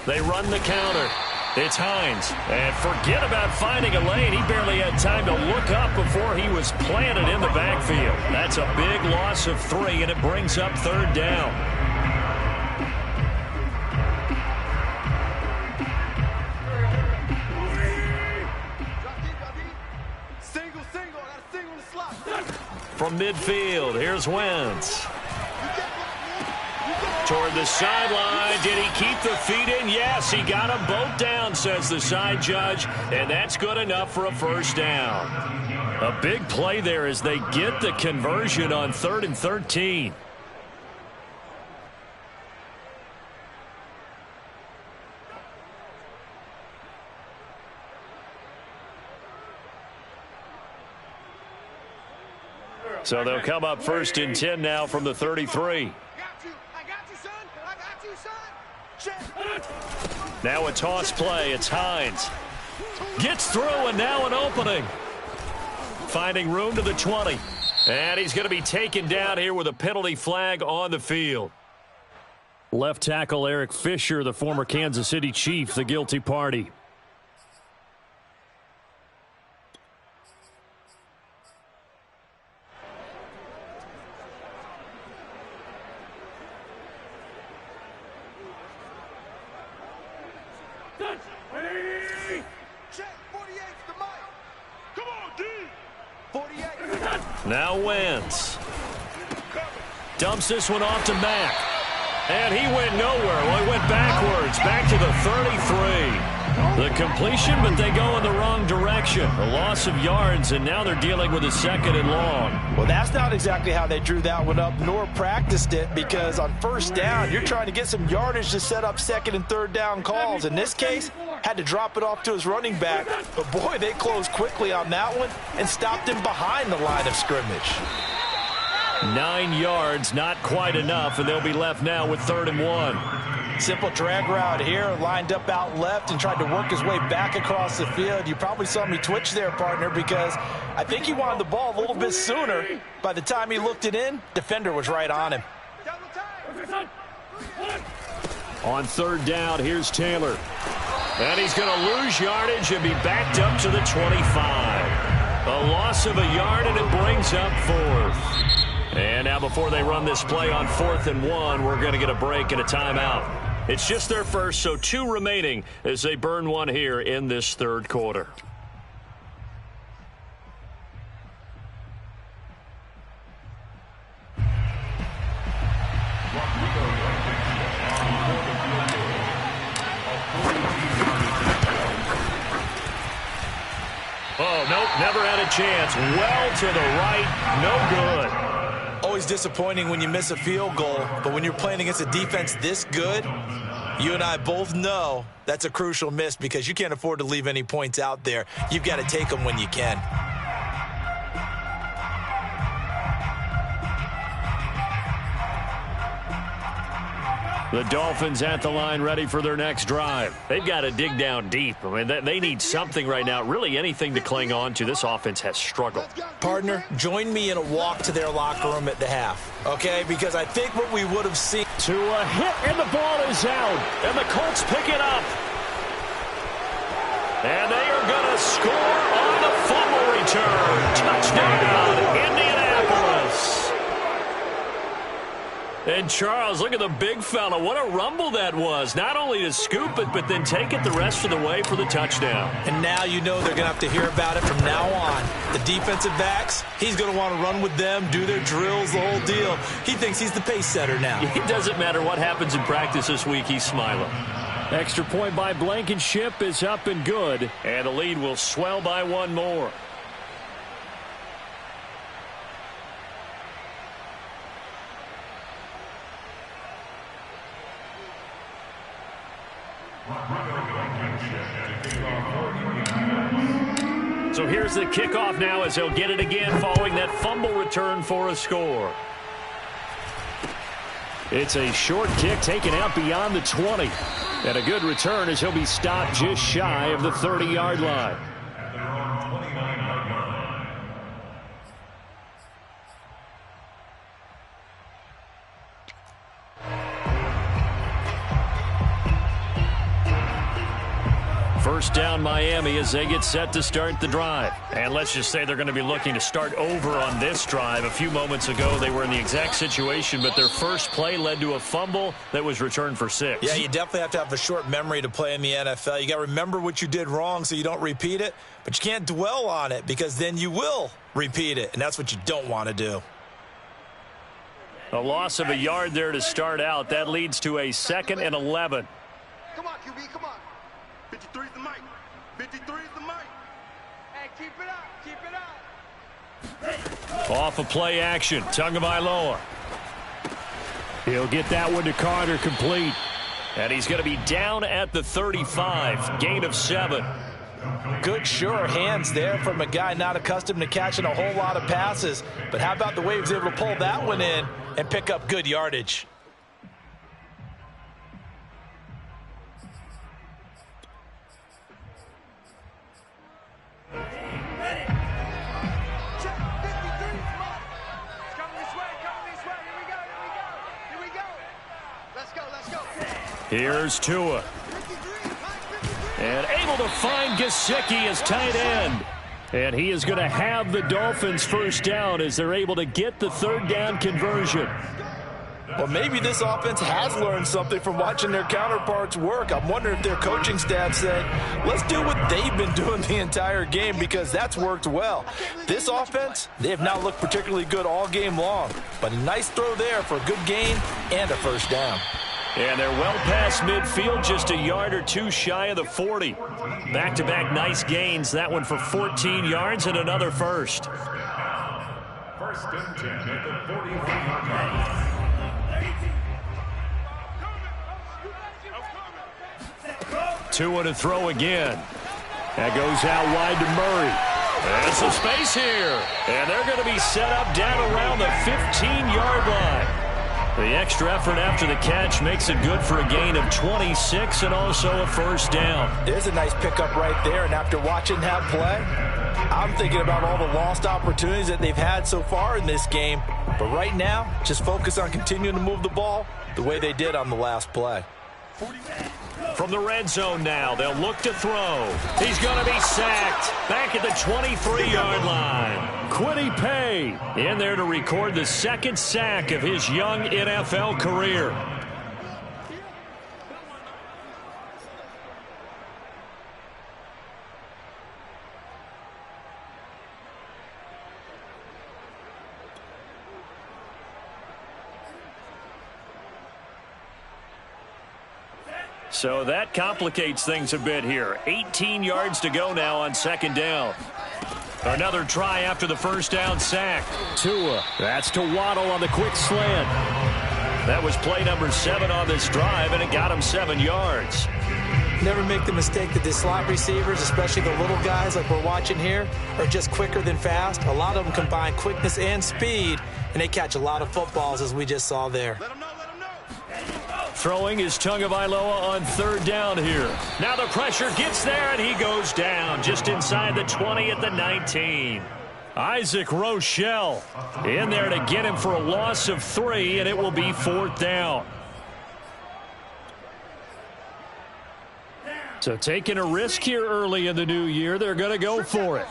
They run the counter. It's Hines. And forget about finding a lane. He barely had time to look up before he was planted in the backfield. That's a big loss of 3, and it brings up 3rd down. From midfield, here's Wentz. Toward the sideline. Did he keep the feet in? Yes, he got them both down, says the side judge, and that's good enough for a 1st down. A big play there as they get the conversion on 3rd and 13. So they'll come up 1st and 10 now from the 33. Now a toss play. It's Hines. Gets through, and now an opening. Finding room to the 20. And he's going to be taken down here with a penalty flag on the field. Left tackle Eric Fisher, the former Kansas City Chief, the guilty party. Now Wentz. Dumps this one off to Mack. And he went nowhere. Well, he went backwards. Back to the 33. The completion, but they go in the wrong direction. A loss of yards, and now they're dealing with a 2nd and long. Well, that's not exactly how they drew that one up, nor practiced it, because on 1st down, you're trying to get some yardage to set up 2nd and 3rd down calls. In this case, had to drop it off to his running back. But, boy, they closed quickly on that one and stopped him behind the line of scrimmage. 9 yards, not quite enough, and they'll be left now with 3rd and 1. Simple drag route here, lined up out left and tried to work his way back across the field. You probably saw me twitch there, partner, because I think he wanted the ball a little bit sooner. By the time he looked it in, defender was right on him. On 3rd down, here's Taylor. And he's going to lose yardage and be backed up to the 25. A loss of a yard, and it brings up 4th. And now before they run this play on 4th and 1, we're going to get a break and a timeout. It's just their first, so 2 remaining as they burn one here in this 3rd quarter. Oh, nope, never had a chance. Well to the right, no good. Always disappointing when you miss a field goal, but when you're playing against a defense this good, you and I both know that's a crucial miss because you can't afford to leave any points out there. You've got to take them when you can. The Dolphins at the line ready for their next drive. They've got to dig down deep. I mean, they need something right now, really anything to cling on to. This offense has struggled. Partner, join me in a walk to their locker room at the half, okay? Because I think what we would have seen. To a hit, and the ball is out. And the Colts pick it up. And they are going to score on the fumble return. Touchdown, Indianapolis. And Charles, look at the big fella. What a rumble that was. Not only to scoop it, but then take it the rest of the way for the touchdown. And now you know they're going to have to hear about it from now on. The defensive backs, he's going to want to run with them, do their drills, the whole deal. He thinks he's the pace setter now. It doesn't matter what happens in practice this week. He's smiling. Extra point by Blankenship is up and good. And the lead will swell by 1 more. So here's the kickoff now as they'll get it again following that fumble return for a score. It's a short kick taken out beyond the 20. And a good return as he'll be stopped just shy of the 30-yard line. First down Miami as they get set to start the drive. And let's just say they're going to be looking to start over on this drive. A few moments ago, they were in the exact situation, but their first play led to a fumble that was returned for 6. Yeah, you definitely have to have a short memory to play in the NFL. You got to remember what you did wrong so you don't repeat it, but you can't dwell on it because then you will repeat it, and that's what you don't want to do. A loss of a yard there to start out. That leads to a 2nd and 11. Come on, QB, come on. 53 is the mic. 53 is the mic. Hey, keep it up. Keep it up. Off of play action. Tagovailoa. He'll get that one to Carter, complete. And he's going to be down at the 35. Gain of 7. Good, sure hands there from a guy not accustomed to catching a whole lot of passes. But how about the way he was able to pull that one in and pick up good yardage? Here's Tua. And able to find Gesicki as tight end. And he is going to have the Dolphins first down as they're able to get the 3rd down conversion. Well, maybe this offense has learned something from watching their counterparts work. I'm wondering if their coaching staff said, let's do what they've been doing the entire game because that's worked well. This offense, they have not looked particularly good all game long. But a nice throw there for a good gain and a first down. And they're well past midfield, just a yard or two shy of the 40. Back-to-back nice gains. That one for 14 yards and another first. First and 10 at the 45-yard line. Tua to throw again. That goes out wide to Murray. And some space here. And they're going to be set up down around the 15-yard line. The extra effort after the catch makes it good for a gain of 26 and also a first down. There's a nice pickup right there, and after watching that play, I'm thinking about all the lost opportunities that they've had so far in this game. But right now, just focus on continuing to move the ball the way they did on the last play. From the red zone now, they'll look to throw. He's going to be sacked back at the 23-yard line. Kwity Paye in there to record the 2nd sack of his young NFL career. So that complicates things a bit here. 18 yards to go now on 2nd down. Another try after the first down sack. Tua. That's to Waddle on the quick slant. That was play number 7 on this drive, and it got him 7 yards. Never make the mistake that the slot receivers, especially the little guys like we're watching here, are just quicker than fast. A lot of them combine quickness and speed, and they catch a lot of footballs, as we just saw there. Throwing is Tagovailoa on 3rd down here. Now the pressure gets there, and he goes down just inside the 20 at the 19. Isaac Rochelle in there to get him for a loss of 3, and it will be 4th down. So taking a risk here early in the new year, they're going to go for it.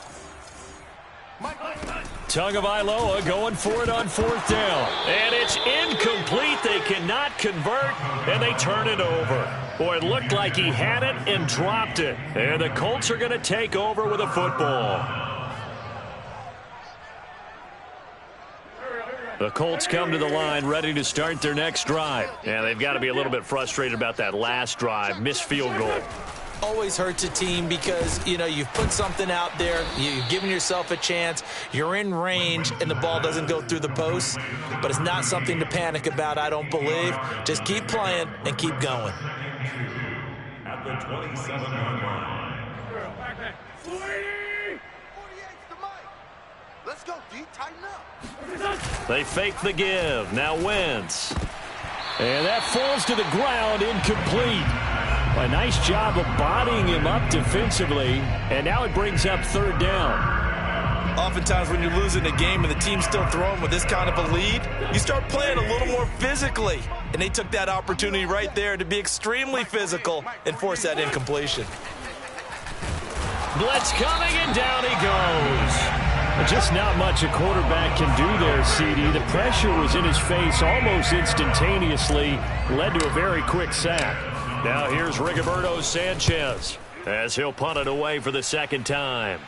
Tagovailoa going for it on 4th down. And it's incomplete. They cannot convert, and they turn it over. Boy, it looked like he had it and dropped it. And the Colts are going to take over with a football. The Colts come to the line ready to start their next drive. And they've got to be a little bit frustrated about that last drive, missed field goal. Always hurts a team because, you know, you've put something out there, you've given yourself a chance, you're in range, and the ball doesn't go through the posts. But it's not something to panic about, I don't believe. Just keep playing and keep going. At the 27-yard line. 48's the mic. Let's go, D. Tighten up. They fake the give. Now Wentz. And that falls to the ground, incomplete. A nice job of bodying him up defensively, and now it brings up 3rd down. Oftentimes when you're losing a game and the team's still throwing with this kind of a lead, you start playing a little more physically. And they took that opportunity right there to be extremely physical and force that incompletion. blitz coming, and down he goes. Just not much a quarterback can do there, CD. The pressure was in his face almost instantaneously, led to a very quick sack. Now here's Rigoberto Sanchez as he'll punt it away for the second time.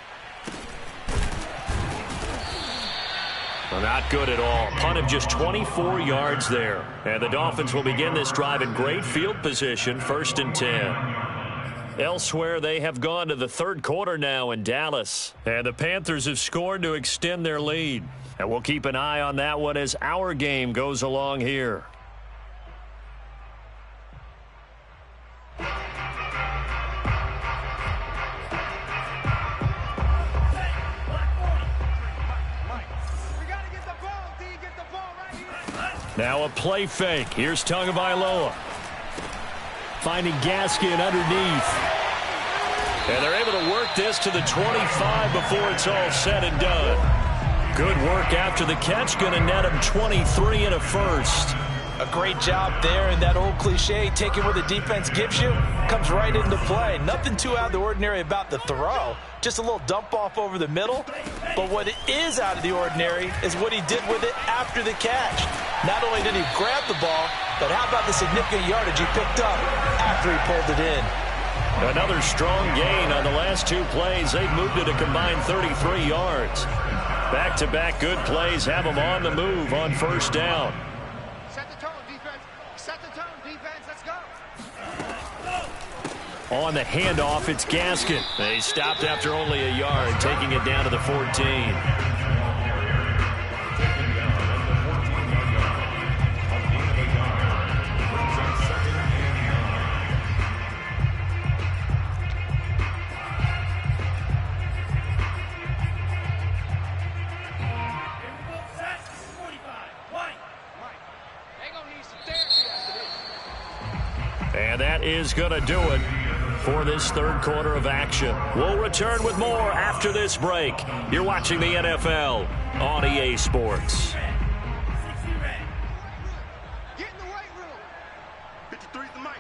Well, not good at all. Punt of just 24 yards there. And the Dolphins will begin this drive in great field position, 1st and 10. Elsewhere, they have gone to the third quarter now in Dallas. And the Panthers have scored to extend their lead. And we'll keep an eye on that one as our game goes along here. Now a play fake. Here's Tagovailoa. Finding Gaskin underneath. And they're able to work this to the 25 before it's all said and done. Good work after the catch. Going to net him 23 and a first. A great job there, and that old cliche, taking what the defense gives you, comes right into play. Nothing too out of the ordinary about the throw. Just a little dump off over the middle. But what is out of the ordinary is what he did with it after the catch. Not only did he grab the ball, but how about the significant yardage he picked up after he pulled it in. Another strong gain on the last two plays. They've moved it a combined 33 yards. Back-to-back good plays have them on the move on first down. Set the tone, defense. Set the tone, defense. Let's go. On the handoff, it's Gaskin. They stopped after only a yard, taking it down to the 14. And that is going to do it for this third quarter of action. We'll return with more after this break. You're watching the NFL on EA Sports. Get in the weight room. 53 is the mic.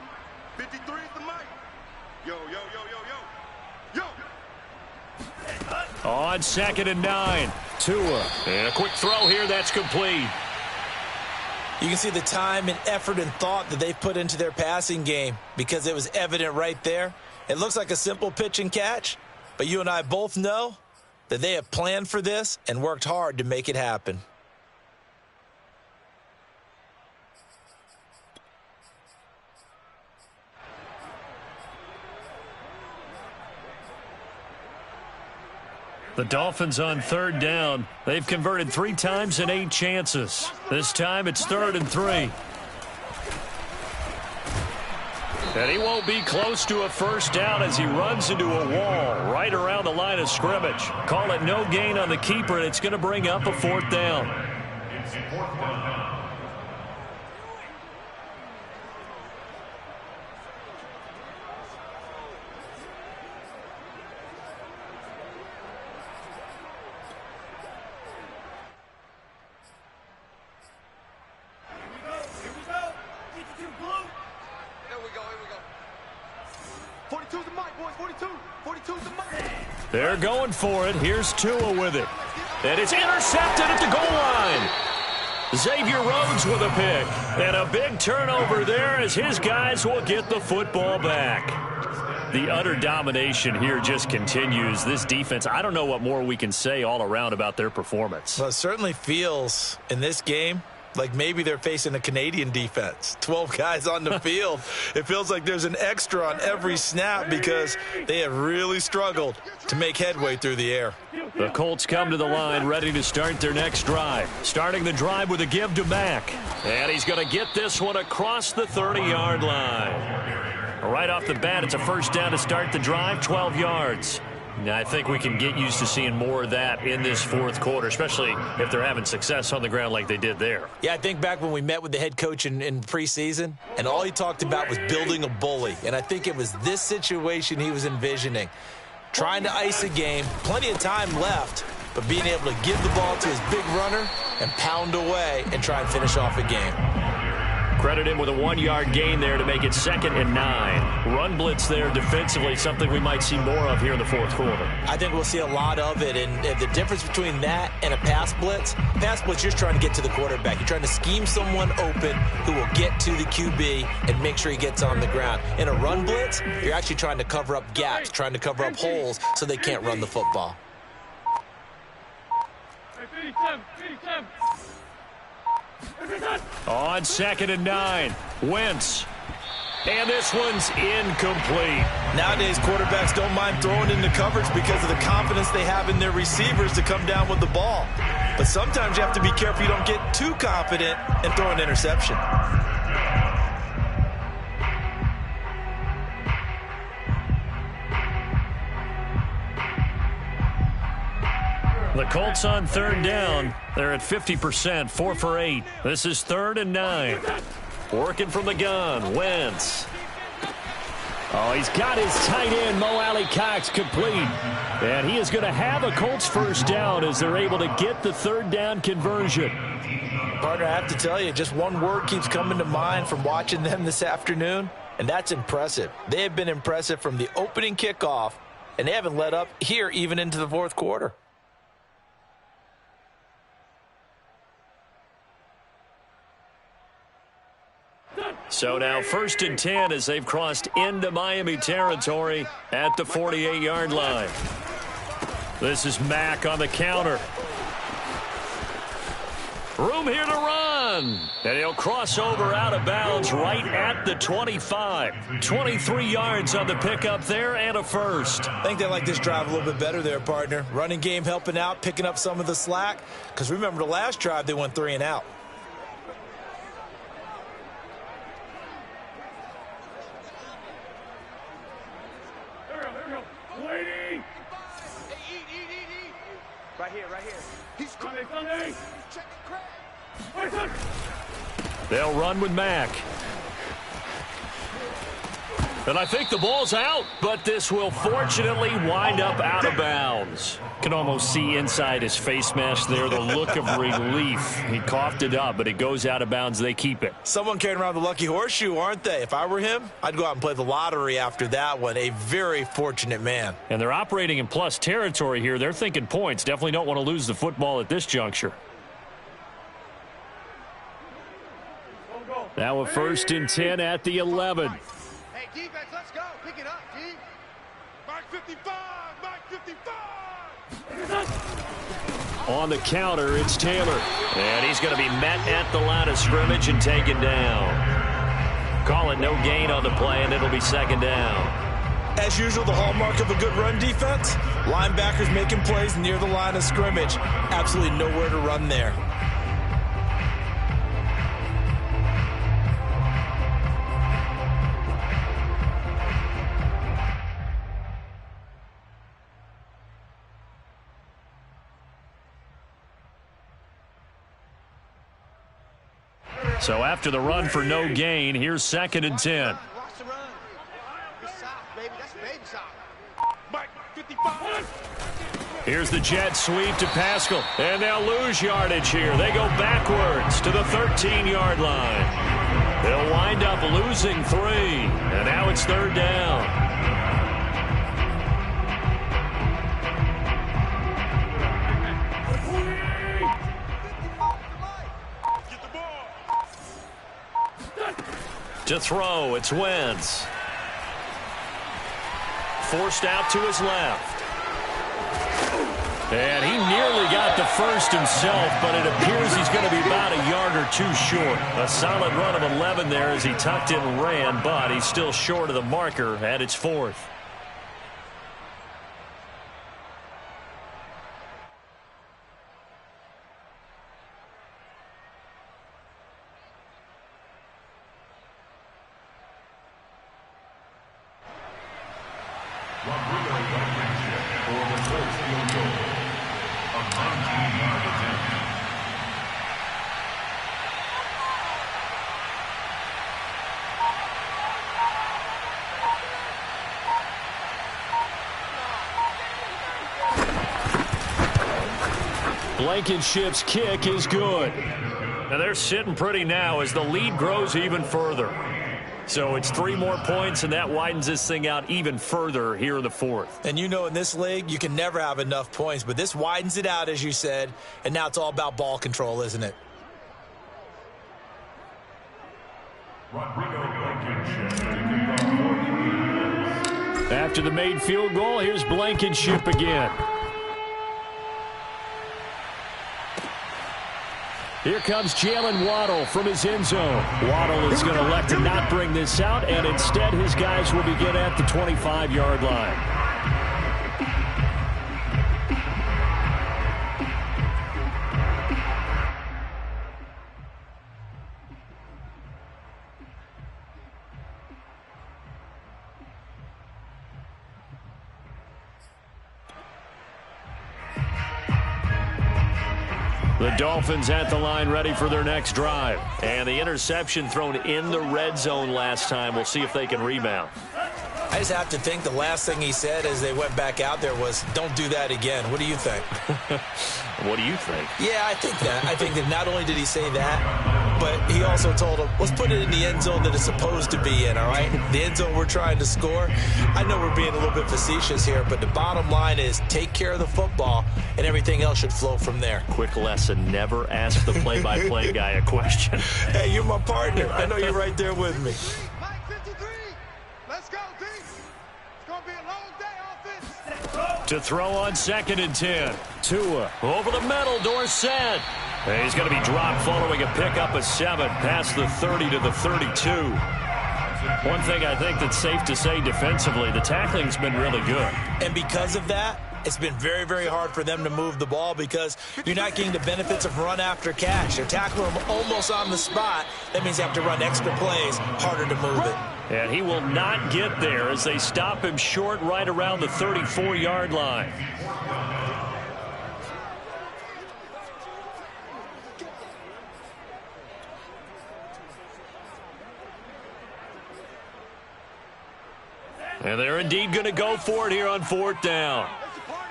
53 is the mic. Yo, yo, yo, yo, yo. Yo. On 2nd and 9. Tua. And a quick throw here. That's complete. You can see the time and effort and thought that they've put into their passing game because it was evident right there. It looks like a simple pitch and catch, but you and I both know that they have planned for this and worked hard to make it happen. The Dolphins on third down. They've converted 3 times in 8 chances. This time it's 3rd and 3. And he won't be close to a first down as he runs into a wall right around the line of scrimmage. Call it no gain on the keeper, and it's going to bring up a 4th down. It's 4th down. They're going for it. Here's Tua with it. And it's intercepted at the goal line. Xavier Rhodes with a pick. And a big turnover there as his guys will get the football back. The utter domination here just continues. This defense, I don't know what more we can say all around about their performance. Well, it certainly feels in this game like maybe they're facing a Canadian defense. 12 guys on the field. It feels like there's an extra on every snap because they have really struggled to make headway through the air. The Colts come to the line ready to start their next drive. Starting the drive with a give to Mack. And he's going to get this one across the 30-yard line. Right off the bat, it's a first down to start the drive, 12 yards. Now, I think we can get used to seeing more of that in this fourth quarter, especially if they're having success on the ground like they did there. Yeah, I think back when we met with the head coach in preseason, and all he talked about was building a bully. And I think it was this situation he was envisioning. Trying to ice a game, plenty of time left, but being able to give the ball to his big runner and pound away and try and finish off a game. Credit him with a 1-yard gain there to make it 2nd and 9. Run blitz there defensively, something we might see more of here in the fourth quarter. I think we'll see a lot of it, and the difference between that and a pass blitz, you're just trying to get to the quarterback. You're trying to scheme someone open who will get to the QB and make sure he gets on the ground. In a run blitz, you're actually trying to cover up gaps, trying to cover up holes so they can't run the football. On 2nd and 9, Wentz. And this one's incomplete. Nowadays, quarterbacks don't mind throwing into coverage because of the confidence they have in their receivers to come down with the ball. But sometimes you have to be careful you don't get too confident and throw an interception. The Colts on 3rd down. They're at 50%, 4 for 8. This is 3rd and 9. Working from the gun, Wentz. Oh, he's got his tight end, Mo Alley-Cox, complete. And he is going to have a Colts first down as they're able to get the 3rd down conversion. Partner, I have to tell you, just one word keeps coming to mind from watching them this afternoon, and that's impressive. They have been impressive from the opening kickoff, and they haven't let up here even into the fourth quarter. So now 1st and 10 as they've crossed into Miami territory at the 48-yard line. This is Mack on the counter. Room here to run. And he'll cross over out of bounds right at the 25. 23 yards on the pickup there and a first. I think they like this drive a little bit better there, partner. Running game helping out, picking up some of the slack. Because remember the last drive, they went 3 and out. Right here. He's coming. They'll run with Mack. And I think the ball's out, but this will fortunately wind up out of bounds. Can almost see inside his face mask there the look of relief. He coughed it up, but it goes out of bounds. They keep it. Someone carrying around the lucky horseshoe, aren't they? If I were him, I'd go out and play the lottery after that one. A very fortunate man. And they're operating in plus territory here. They're thinking points. Definitely don't want to lose the football at this juncture. Now a 1st and 10 at the 11. Hey, defense, let's go. Pick it up, D. Mark 55. On the counter, it's Taylor. And he's going to be met at the line of scrimmage and taken down. Call it no gain on the play, and it'll be 2nd down. As usual, the hallmark of a good run defense, linebackers making plays near the line of scrimmage. Absolutely nowhere to run there. So after the run for no gain, here's 2nd and 10. Watch the run. It's south, baby. That's baby south. Mark 55. Here's the jet sweep to Pascal. And they'll lose yardage here. They go backwards to the 13-yard line. They'll wind up losing 3. And now it's 3rd down. To throw, it's Wentz. Forced out to his left. And he nearly got the first himself, but it appears he's going to be about a yard or 2 short. A solid run of 11 there as he tucked in and ran, but he's still short of the marker at its 4th. Blankenship's kick is good. Now they're sitting pretty now as the lead grows even further. So it's 3 more points, and that widens this thing out even further here in the fourth. And you know, in this league, you can never have enough points, but this widens it out, as you said, and now it's all about ball control, isn't it? After the made field goal, here's Blankenship again. Here comes Jalen Waddle from his end zone. Waddle is going to elect to not bring this out, and instead his guys will begin at the 25-yard line. The Dolphins at the line ready for their next drive. And the interception thrown in the red zone last time. We'll see if they can rebound. I just have to think the last thing he said as they went back out there was, don't do that again. What do you think? What do you think? Yeah, I think that. I think that not only did he say that, but he also told him, let's put it in the end zone that it's supposed to be in, all right? The end zone we're trying to score. I know we're being a little bit facetious here, but the bottom line is take care of the football, and everything else should flow from there. Quick lesson, never ask the play-by-play guy a question. Hey, you're my partner. I know you're right there with me. Mike 53, let's go, team. It's going to be a long day offense. To throw on 2nd and 10. Tua over the middle, Dorsett. And he's going to be dropped following a pickup of 7 past the 30 to the 32. One thing I think that's safe to say defensively, the tackling's been really good. And because of that, it's been very, very hard for them to move the ball because you're not getting the benefits of run after catch. They're tackling them almost on the spot. That means you have to run extra plays, harder to move it. And he will not get there as they stop him short right around the 34-yard line. And they're indeed going to go for it here on 4th down.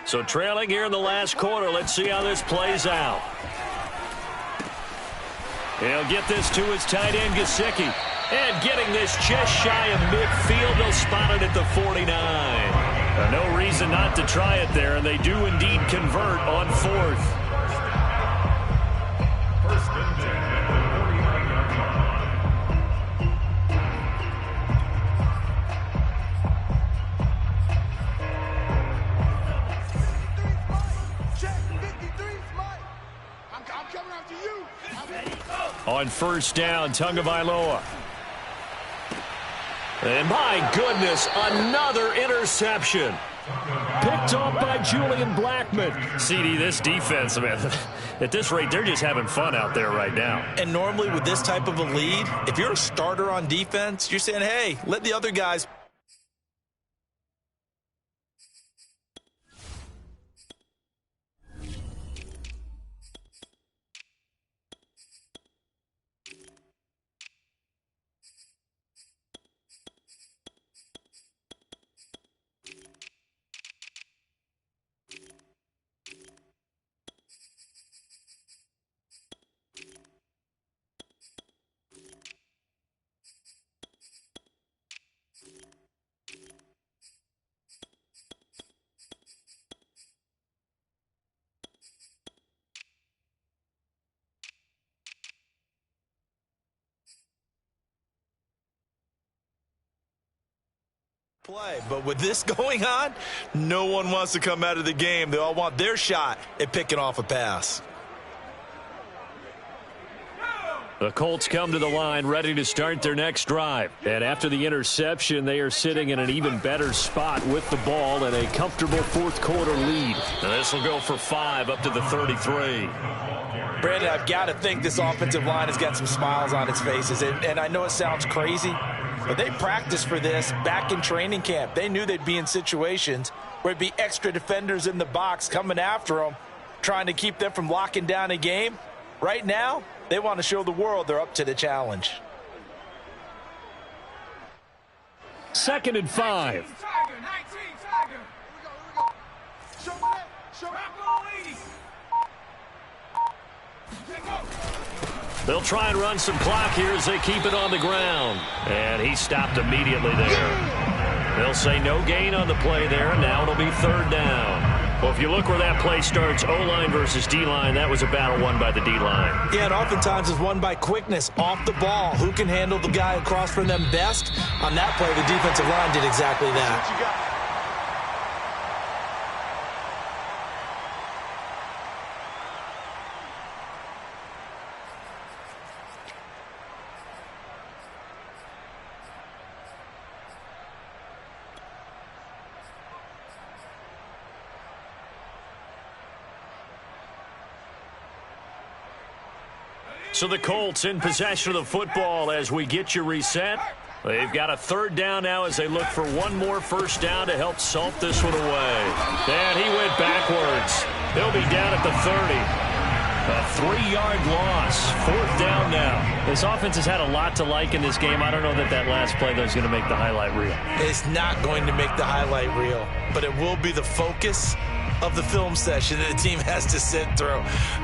So trailing here in the last quarter, let's see how this plays out. He'll get this to his tight end, Gesicki. And getting this just shy of midfield, they'll spot it at the 49. No reason not to try it there, and they do indeed convert on 4th. First and 10 at the 49-yard line. Check 53, Mike. I'm coming after you. On 1st down, Tagovailoa. And my goodness, another interception. Picked off by Julian Blackmon. CD, this defense, man, at this rate, they're just having fun out there right now. And normally with this type of a lead, if you're a starter on defense, you're saying, hey, let the other guys. Play. But with this going on, no one wants to come out of the game. They all want their shot at picking off a pass. The Colts come to the line ready to start their next drive. And after the interception, they are sitting in an even better spot with the ball and a comfortable 4th quarter lead. And this will go for 5 up to the 33. Brandon, I've got to think this offensive line has got some smiles on its faces. And I know it sounds crazy, but they practiced for this back in training camp. They knew they'd be in situations where it'd be extra defenders in the box coming after them, trying to keep them from locking down a game. Right now, they want to show the world they're up to the challenge. 2nd and 5. Tiger, 19, Tiger. Here we go. Show me that. Show me that. They'll try and run some clock here as they keep it on the ground. And he stopped immediately there. They'll say no gain on the play there. Now it'll be third down. Well, if you look where that play starts, O-line versus D-line, that was a battle won by the D-line. Yeah, and oftentimes it's won by quickness, off the ball. Who can handle the guy across from them best? On that play, the defensive line did exactly that. So the Colts in possession of the football as we get you reset. They've got a third down now as they look for one more first down to help salt this one away. And he went backwards. He'll be down at the 30. A 3-yard loss. Fourth down now. This offense has had a lot to like in this game. I don't know that last play, though, is going to make the highlight reel. It's not going to make the highlight reel, but it will be the focus of the film session that the team has to sit through.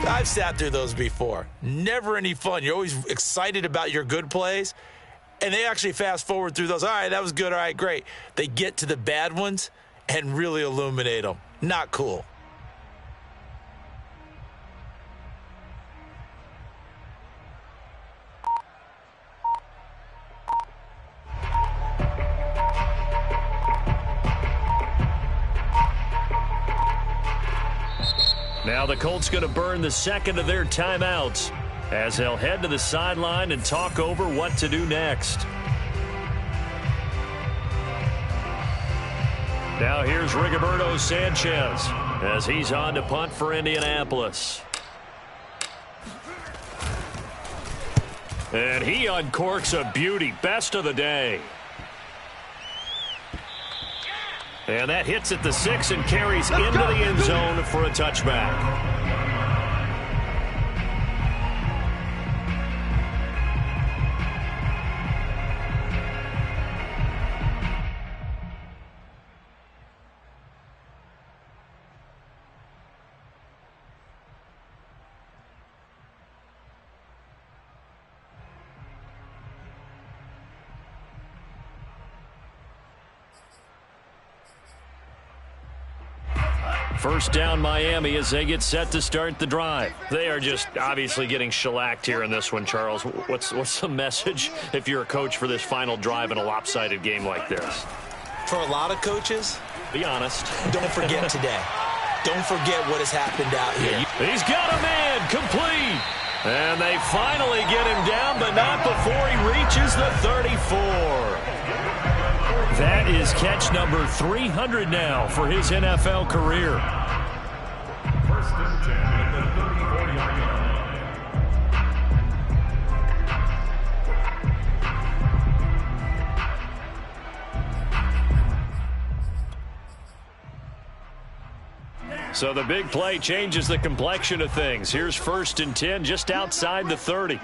I've sat through those before. Never any fun. You're always excited about your good plays, and they actually fast forward through those. All right, that was good. All right, great. They get to the bad ones and really illuminate them. Not cool. Now the Colts going to burn the second of their timeouts as they'll head to the sideline and talk over what to do next. Now here's Rigoberto Sanchez as he's on to punt for Indianapolis. And he uncorks a beauty. Best of the day. And that hits at the 6 and carries into the end zone for a touchback. First down Miami as they get set to start the drive. They are just obviously getting shellacked here in this one, Charles. What's the message if you're a coach for this final drive in a lopsided game like this? For a lot of coaches, be honest. Don't forget today. Don't forget what has happened out here. He's got a man complete. And they finally get him down, but not before he reaches the 34. That is catch number 300 now for his NFL career. First and 10 at the 34-yard line. So the big play changes the complexion of things. Here's first and 10 just outside the 30.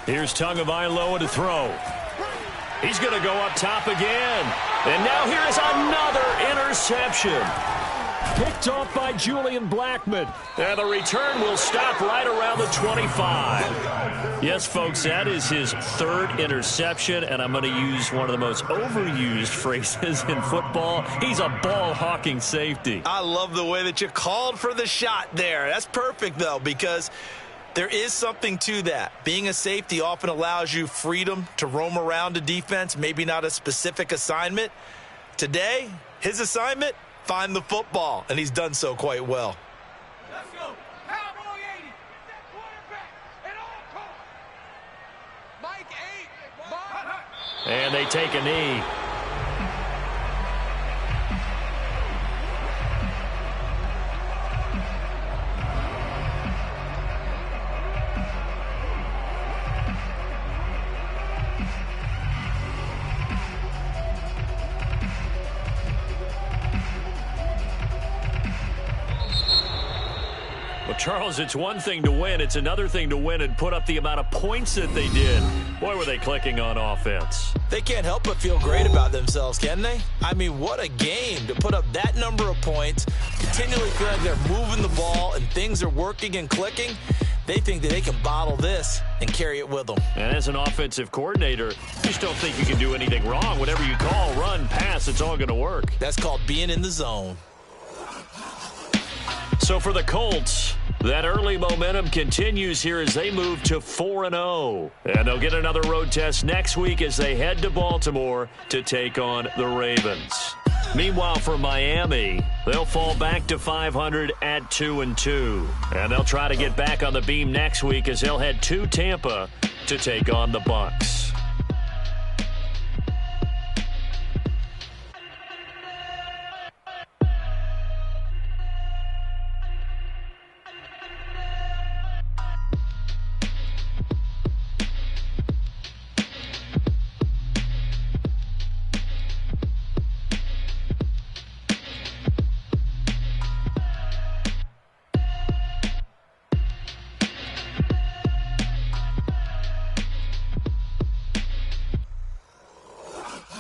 Here's Tagovailoa to throw. He's going to go up top again. And now here is another interception. Picked off by Julian Blackmon. And the return will stop right around the 25. Yes, folks, that is his third interception, and I'm going to use one of the most overused phrases in football. He's a ball-hawking safety. I love the way that you called for the shot there. That's perfect, though, because there is something to that. Being a safety often allows you freedom to roam around a defense, maybe not a specific assignment. Today, his assignment, find the football, and he's done so quite well. Let's go. Cowboy 80. Get that quarterback at all costs. Mike 8. And they take a knee. Charles, it's one thing to win. It's another thing to win and put up the amount of points that they did. Boy, were they clicking on offense. They can't help but feel great about themselves, can they? I mean, what a game to put up that number of points, continually feel like they're moving the ball and things are working and clicking. They think that they can bottle this and carry it with them. And as an offensive coordinator, you just don't think you can do anything wrong. Whatever you call, run, pass, it's all going to work. That's called being in the zone. So for the Colts, that early momentum continues here as they move to 4-0. And they'll get another road test next week as they head to Baltimore to take on the Ravens. Meanwhile, for Miami, they'll fall back to 500 at 2-2. And they'll try to get back on the beam next week as they'll head to Tampa to take on the Bucs.